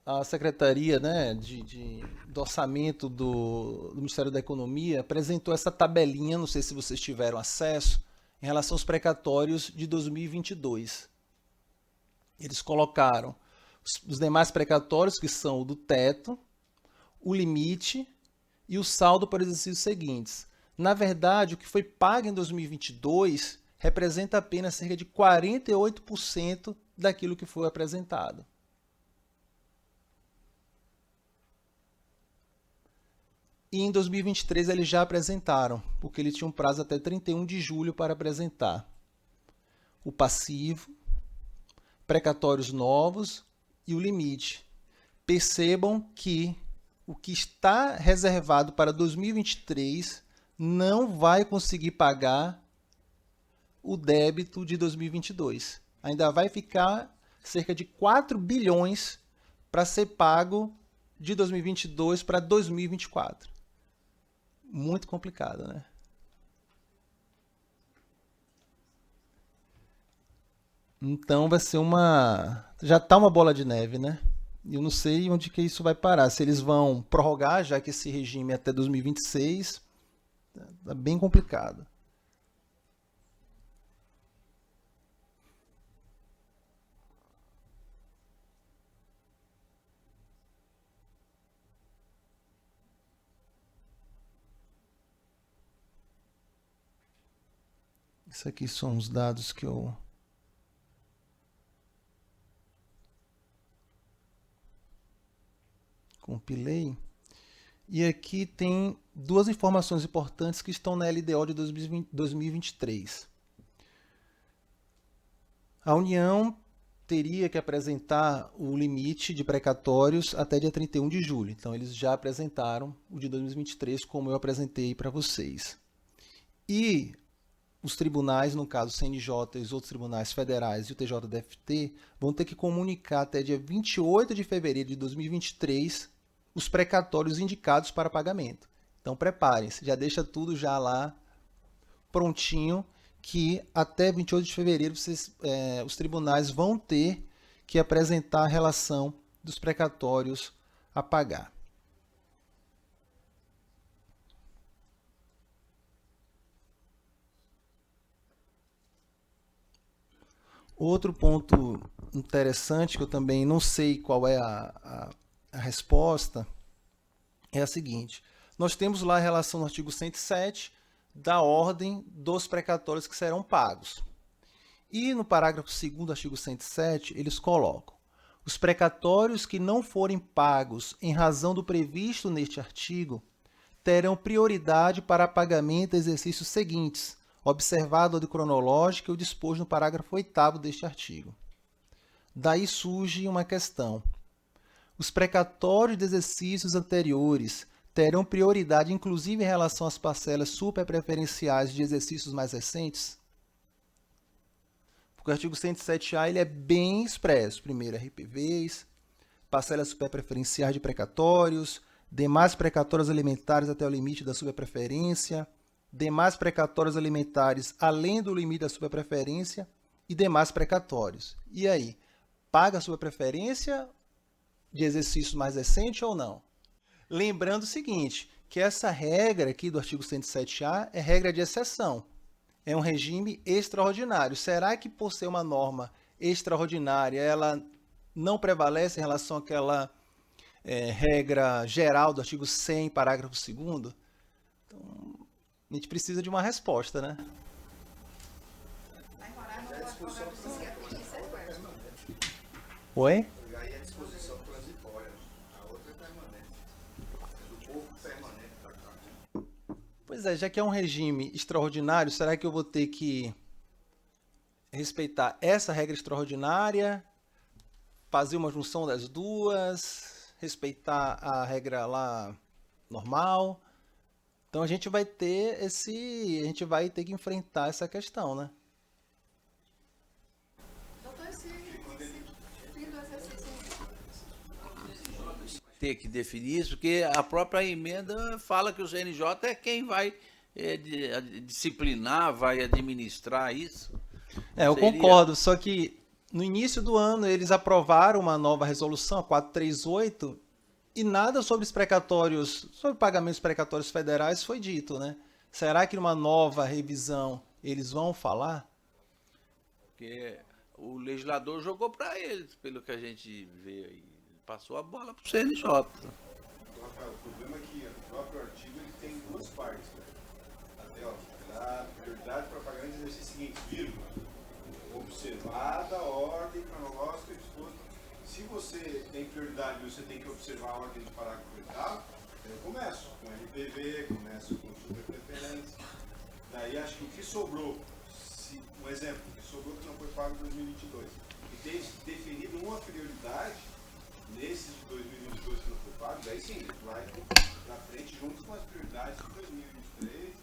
a Secretaria, né, do Orçamento do Ministério da Economia apresentou essa tabelinha, não sei se vocês tiveram acesso, em relação aos precatórios de 2022. Eles colocaram os demais precatórios, que são o do teto, o limite e o saldo para os exercícios seguintes. Na verdade, o que foi pago em 2022 representa apenas cerca de 48% daquilo que foi apresentado. E em 2023 eles já apresentaram, porque eles tinham um prazo até 31 de julho para apresentar o passivo, precatórios novos e o limite. Percebam que o que está reservado para 2023 não vai conseguir pagar o débito de 2022. Ainda vai ficar cerca de 4 bilhões para ser pago de 2022 para 2024. Muito complicado, né? Então vai ser já está uma bola de neve, né? Eu não sei onde que isso vai parar. Se eles vão prorrogar, já que esse regime é até 2026, tá bem complicado. Isso aqui são os dados que eu compilei. E aqui tem duas informações importantes que estão na LDO de 2023. A União teria que apresentar o limite de precatórios até dia 31 de julho. Então, eles já apresentaram o de 2023, como eu apresentei para vocês. E os tribunais, no caso o CNJ e os outros tribunais federais e o TJDFT, vão ter que comunicar até dia 28 de fevereiro de 2023 os precatórios indicados para pagamento. Então, preparem-se, já deixa tudo já lá prontinho, que até 28 de fevereiro os tribunais vão ter que apresentar a relação dos precatórios a pagar. Outro ponto interessante, que eu também não sei qual é a resposta, é a seguinte. Nós temos lá a relação no artigo 107 da ordem dos precatórios que serão pagos. E no parágrafo 2º do artigo 107, eles colocam: os precatórios que não forem pagos em razão do previsto neste artigo terão prioridade para pagamento de exercícios seguintes, observado a ordem cronológica e o disposto no parágrafo 8º deste artigo. Daí surge uma questão. Os precatórios de exercícios anteriores terão prioridade, inclusive em relação às parcelas superpreferenciais de exercícios mais recentes? Porque o artigo 107A ele é bem expresso. Primeiro, RPVs, parcelas superpreferenciais de precatórios, demais precatórios alimentares até o limite da superpreferência, demais precatórios alimentares além do limite da superpreferência e demais precatórios. E aí? paga a sua preferência de exercício mais recente ou não? Lembrando o seguinte, que essa regra aqui do artigo 107A é regra de exceção. É um regime extraordinário. Será que por ser uma norma extraordinária, ela não prevalece em relação àquela regra geral do artigo 100, parágrafo 2º? Então, a gente precisa de uma resposta, né? Oi? Aí é disposição transitória, a outra é permanente. É do corpo permanente da carta. Pois é, já que é um regime extraordinário, será que eu vou ter que respeitar essa regra extraordinária, fazer uma junção das duas, respeitar a regra lá normal? Então a gente vai ter a gente vai ter que enfrentar essa questão, né? Ter que definir isso, porque a própria emenda fala que o CNJ é quem vai disciplinar, vai administrar isso. Eu concordo, só que no início do ano eles aprovaram uma nova resolução, a 438, e nada sobre os precatórios, sobre pagamentos precatórios federais foi dito, né? Será que numa nova revisão eles vão falar? Porque o legislador jogou para eles, pelo que a gente vê aí. Passou a bola para o CNJ. Rafael, o problema é que o próprio artigo ele tem duas partes. Né? Até, ó, dá prioridade para pagamento de exercício seguinte, vírgula. Observada a ordem cronológica disposta. Se você tem prioridade e você tem que observar a ordem do parágrafo 8º, eu começo com LPV, começo com superpreferência. Daí acho que o que sobrou, um exemplo, o que sobrou que não foi pago em 2022, e tem definido uma prioridade nesses de 2022 que não foi pago, daí sim, vai na frente junto com as prioridades de 2023.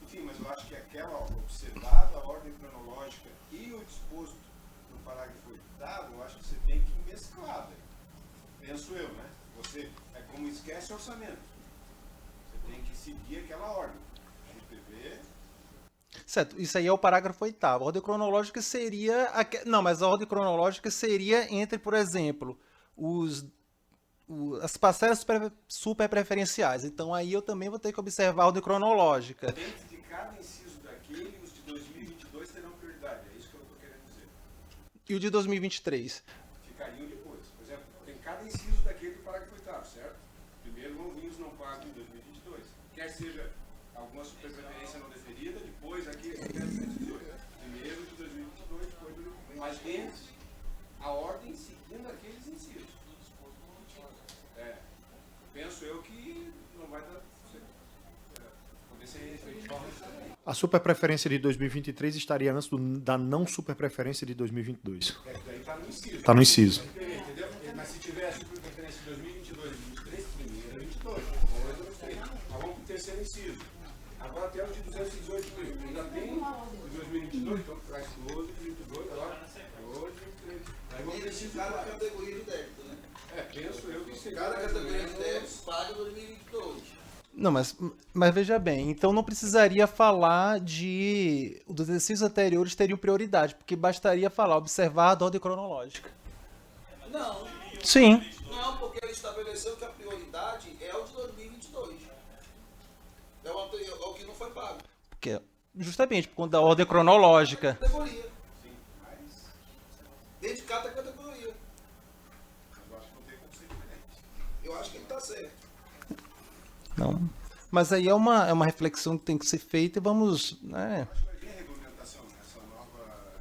Enfim, mas eu acho que aquela observada a ordem cronológica e o disposto no parágrafo 8º, eu acho que você tem que mesclar. Penso eu, né? Você é como esquece orçamento. Você tem que seguir aquela ordem. GPV. Certo, isso aí é o parágrafo 8º. A ordem cronológica seria... Não, mas a ordem cronológica seria entre, por exemplo, as parcelas super preferenciais. Então aí eu também vou ter que observar a ordem cronológica. Dentro de cada inciso daquele, os de 2022 terão prioridade. É isso que eu estou querendo dizer. E o de 2023? Ficariam depois. Por exemplo, tem cada inciso daquele do parágrafo 8º, certo? Primeiro vão vir os não pagos em 2022. Quer seja alguma superpreferência não deferida, depois aqueles que querem 2018. Primeiro de 2022, depois de 2022. Mas antes, a ordem seguindo aqueles incisos. Penso eu que não vai dar poder ser feito de forma também. A superpreferência de 2023 estaria antes da não superpreferência de 2022. Daí está no inciso. Está no inciso. Entendeu? Mas se tiver a superpreferência de 2022 e 2023, primeiro é 22. Depois é 23. Nós vamos para o terceiro inciso. Agora até o de 218 mil. Ainda tem de 2022, então traz 12, 22, agora 12, 23. Aí vamos decidir cada categoria de débito, né? Penso eu que seria. Cada categoria de débito paga 2022. Não, mas veja bem, então não precisaria falar dos exercícios anteriores teriam prioridade, porque bastaria falar, observar a ordem cronológica. Não. Sim. Não, porque ele estabeleceu que a prioridade é o de 2022. É o que não foi pago. Porque, justamente, por conta da ordem cronológica. Categoria. Sim, mas dentro de cada categoria. Eu acho que não tem como ser diferente. Eu acho que ele está certo. Não. Mas aí é uma reflexão que tem que ser feita e vamos... Né? Vai vir a regulamentação, essa nova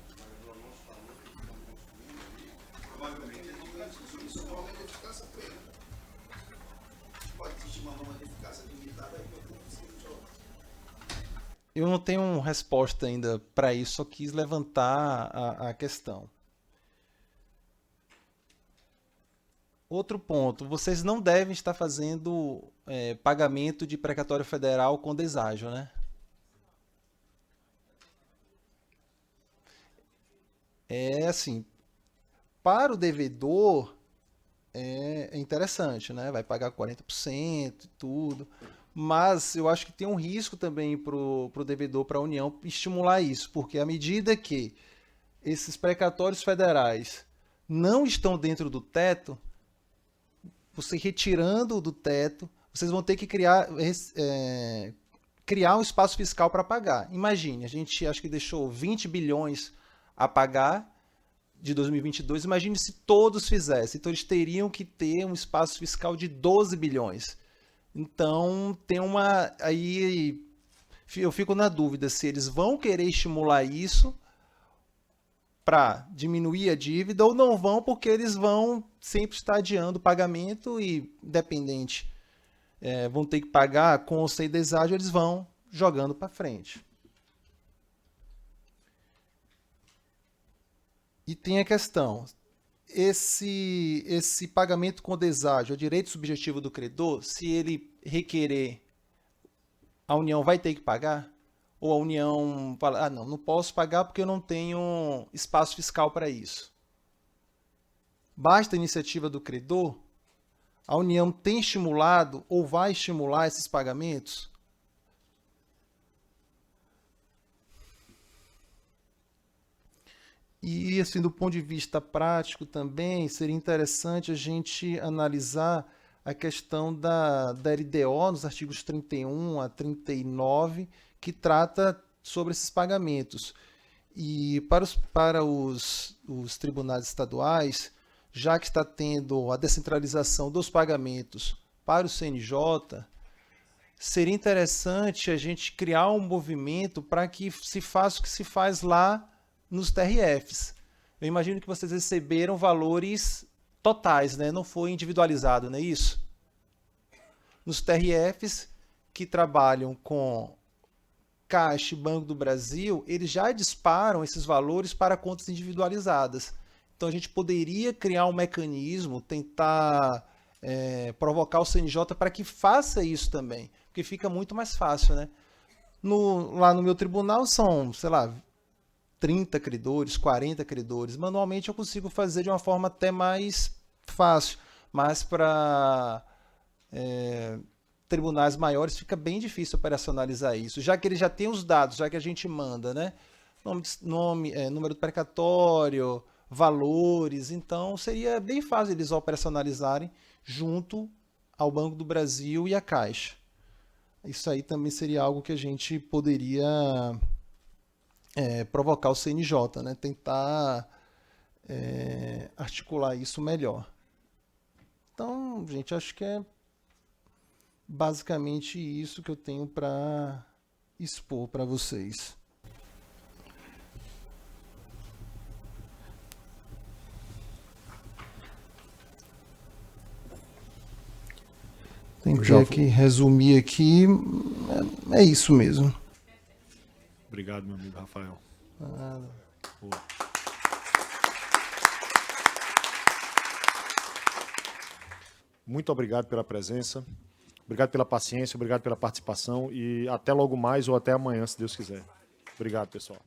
que o Alonso falou que estão construindo ali, provavelmente a gente vai discutir isso provavelmente de eficácia plena. Pode existir uma norma de eficácia limitada aí que eu tenho que Eu não tenho resposta ainda para isso, só quis levantar a questão. Outro ponto, vocês não devem estar fazendo pagamento de precatório federal com deságio, né? É assim, para o devedor é interessante, né? Vai pagar 40% e tudo, mas eu acho que tem um risco também para o devedor, para a União, estimular isso, porque à medida que esses precatórios federais não estão dentro do teto, você retirando do teto, vocês vão ter que criar um espaço fiscal para pagar. Imagine, a gente acho que deixou 20 bilhões a pagar de 2022, imagine se todos fizessem. Então, eles teriam que ter um espaço fiscal de 12 bilhões. Então, tem uma... Aí eu fico na dúvida se eles vão querer estimular isso para diminuir a dívida ou não vão, porque eles vão sempre estar adiando o pagamento e, independente, vão ter que pagar com ou sem deságio, eles vão jogando para frente. E tem a questão, esse pagamento com deságio é direito subjetivo do credor? Se ele requerer, a União vai ter que pagar? Ou a União fala, não posso pagar porque eu não tenho espaço fiscal para isso? Basta a iniciativa do credor? A União tem estimulado ou vai estimular esses pagamentos? E, assim, do ponto de vista prático também, seria interessante a gente analisar a questão da LDO, nos artigos 31 a 39, que trata sobre esses pagamentos. E para os tribunais estaduais, já que está tendo a descentralização dos pagamentos para o CNJ, seria interessante a gente criar um movimento para que se faça o que se faz lá nos TRFs. Eu imagino que vocês receberam valores totais, né? Não foi individualizado, não é isso? Nos TRFs que trabalham com Caixa e Banco do Brasil, eles já disparam esses valores para contas individualizadas. Então, a gente poderia criar um mecanismo, tentar provocar o CNJ para que faça isso também, porque fica muito mais fácil, né? Lá no meu tribunal são, sei lá, 30 credores, 40 credores. Manualmente eu consigo fazer de uma forma até mais fácil, mas para tribunais maiores fica bem difícil operacionalizar isso, já que ele já tem os dados, já que a gente manda, né? Número do precatório, valores, então seria bem fácil eles operacionalizarem junto ao Banco do Brasil e à Caixa. Isso aí também seria algo que a gente poderia provocar o CNJ, né? Tentar articular isso melhor. Então, gente, acho que é basicamente isso que eu tenho para expor para vocês. Tentei aqui resumir aqui, é isso mesmo. Obrigado, meu amigo Rafael. Muito obrigado pela presença, obrigado pela paciência, obrigado pela participação e até logo mais ou até amanhã, se Deus quiser. Obrigado, pessoal.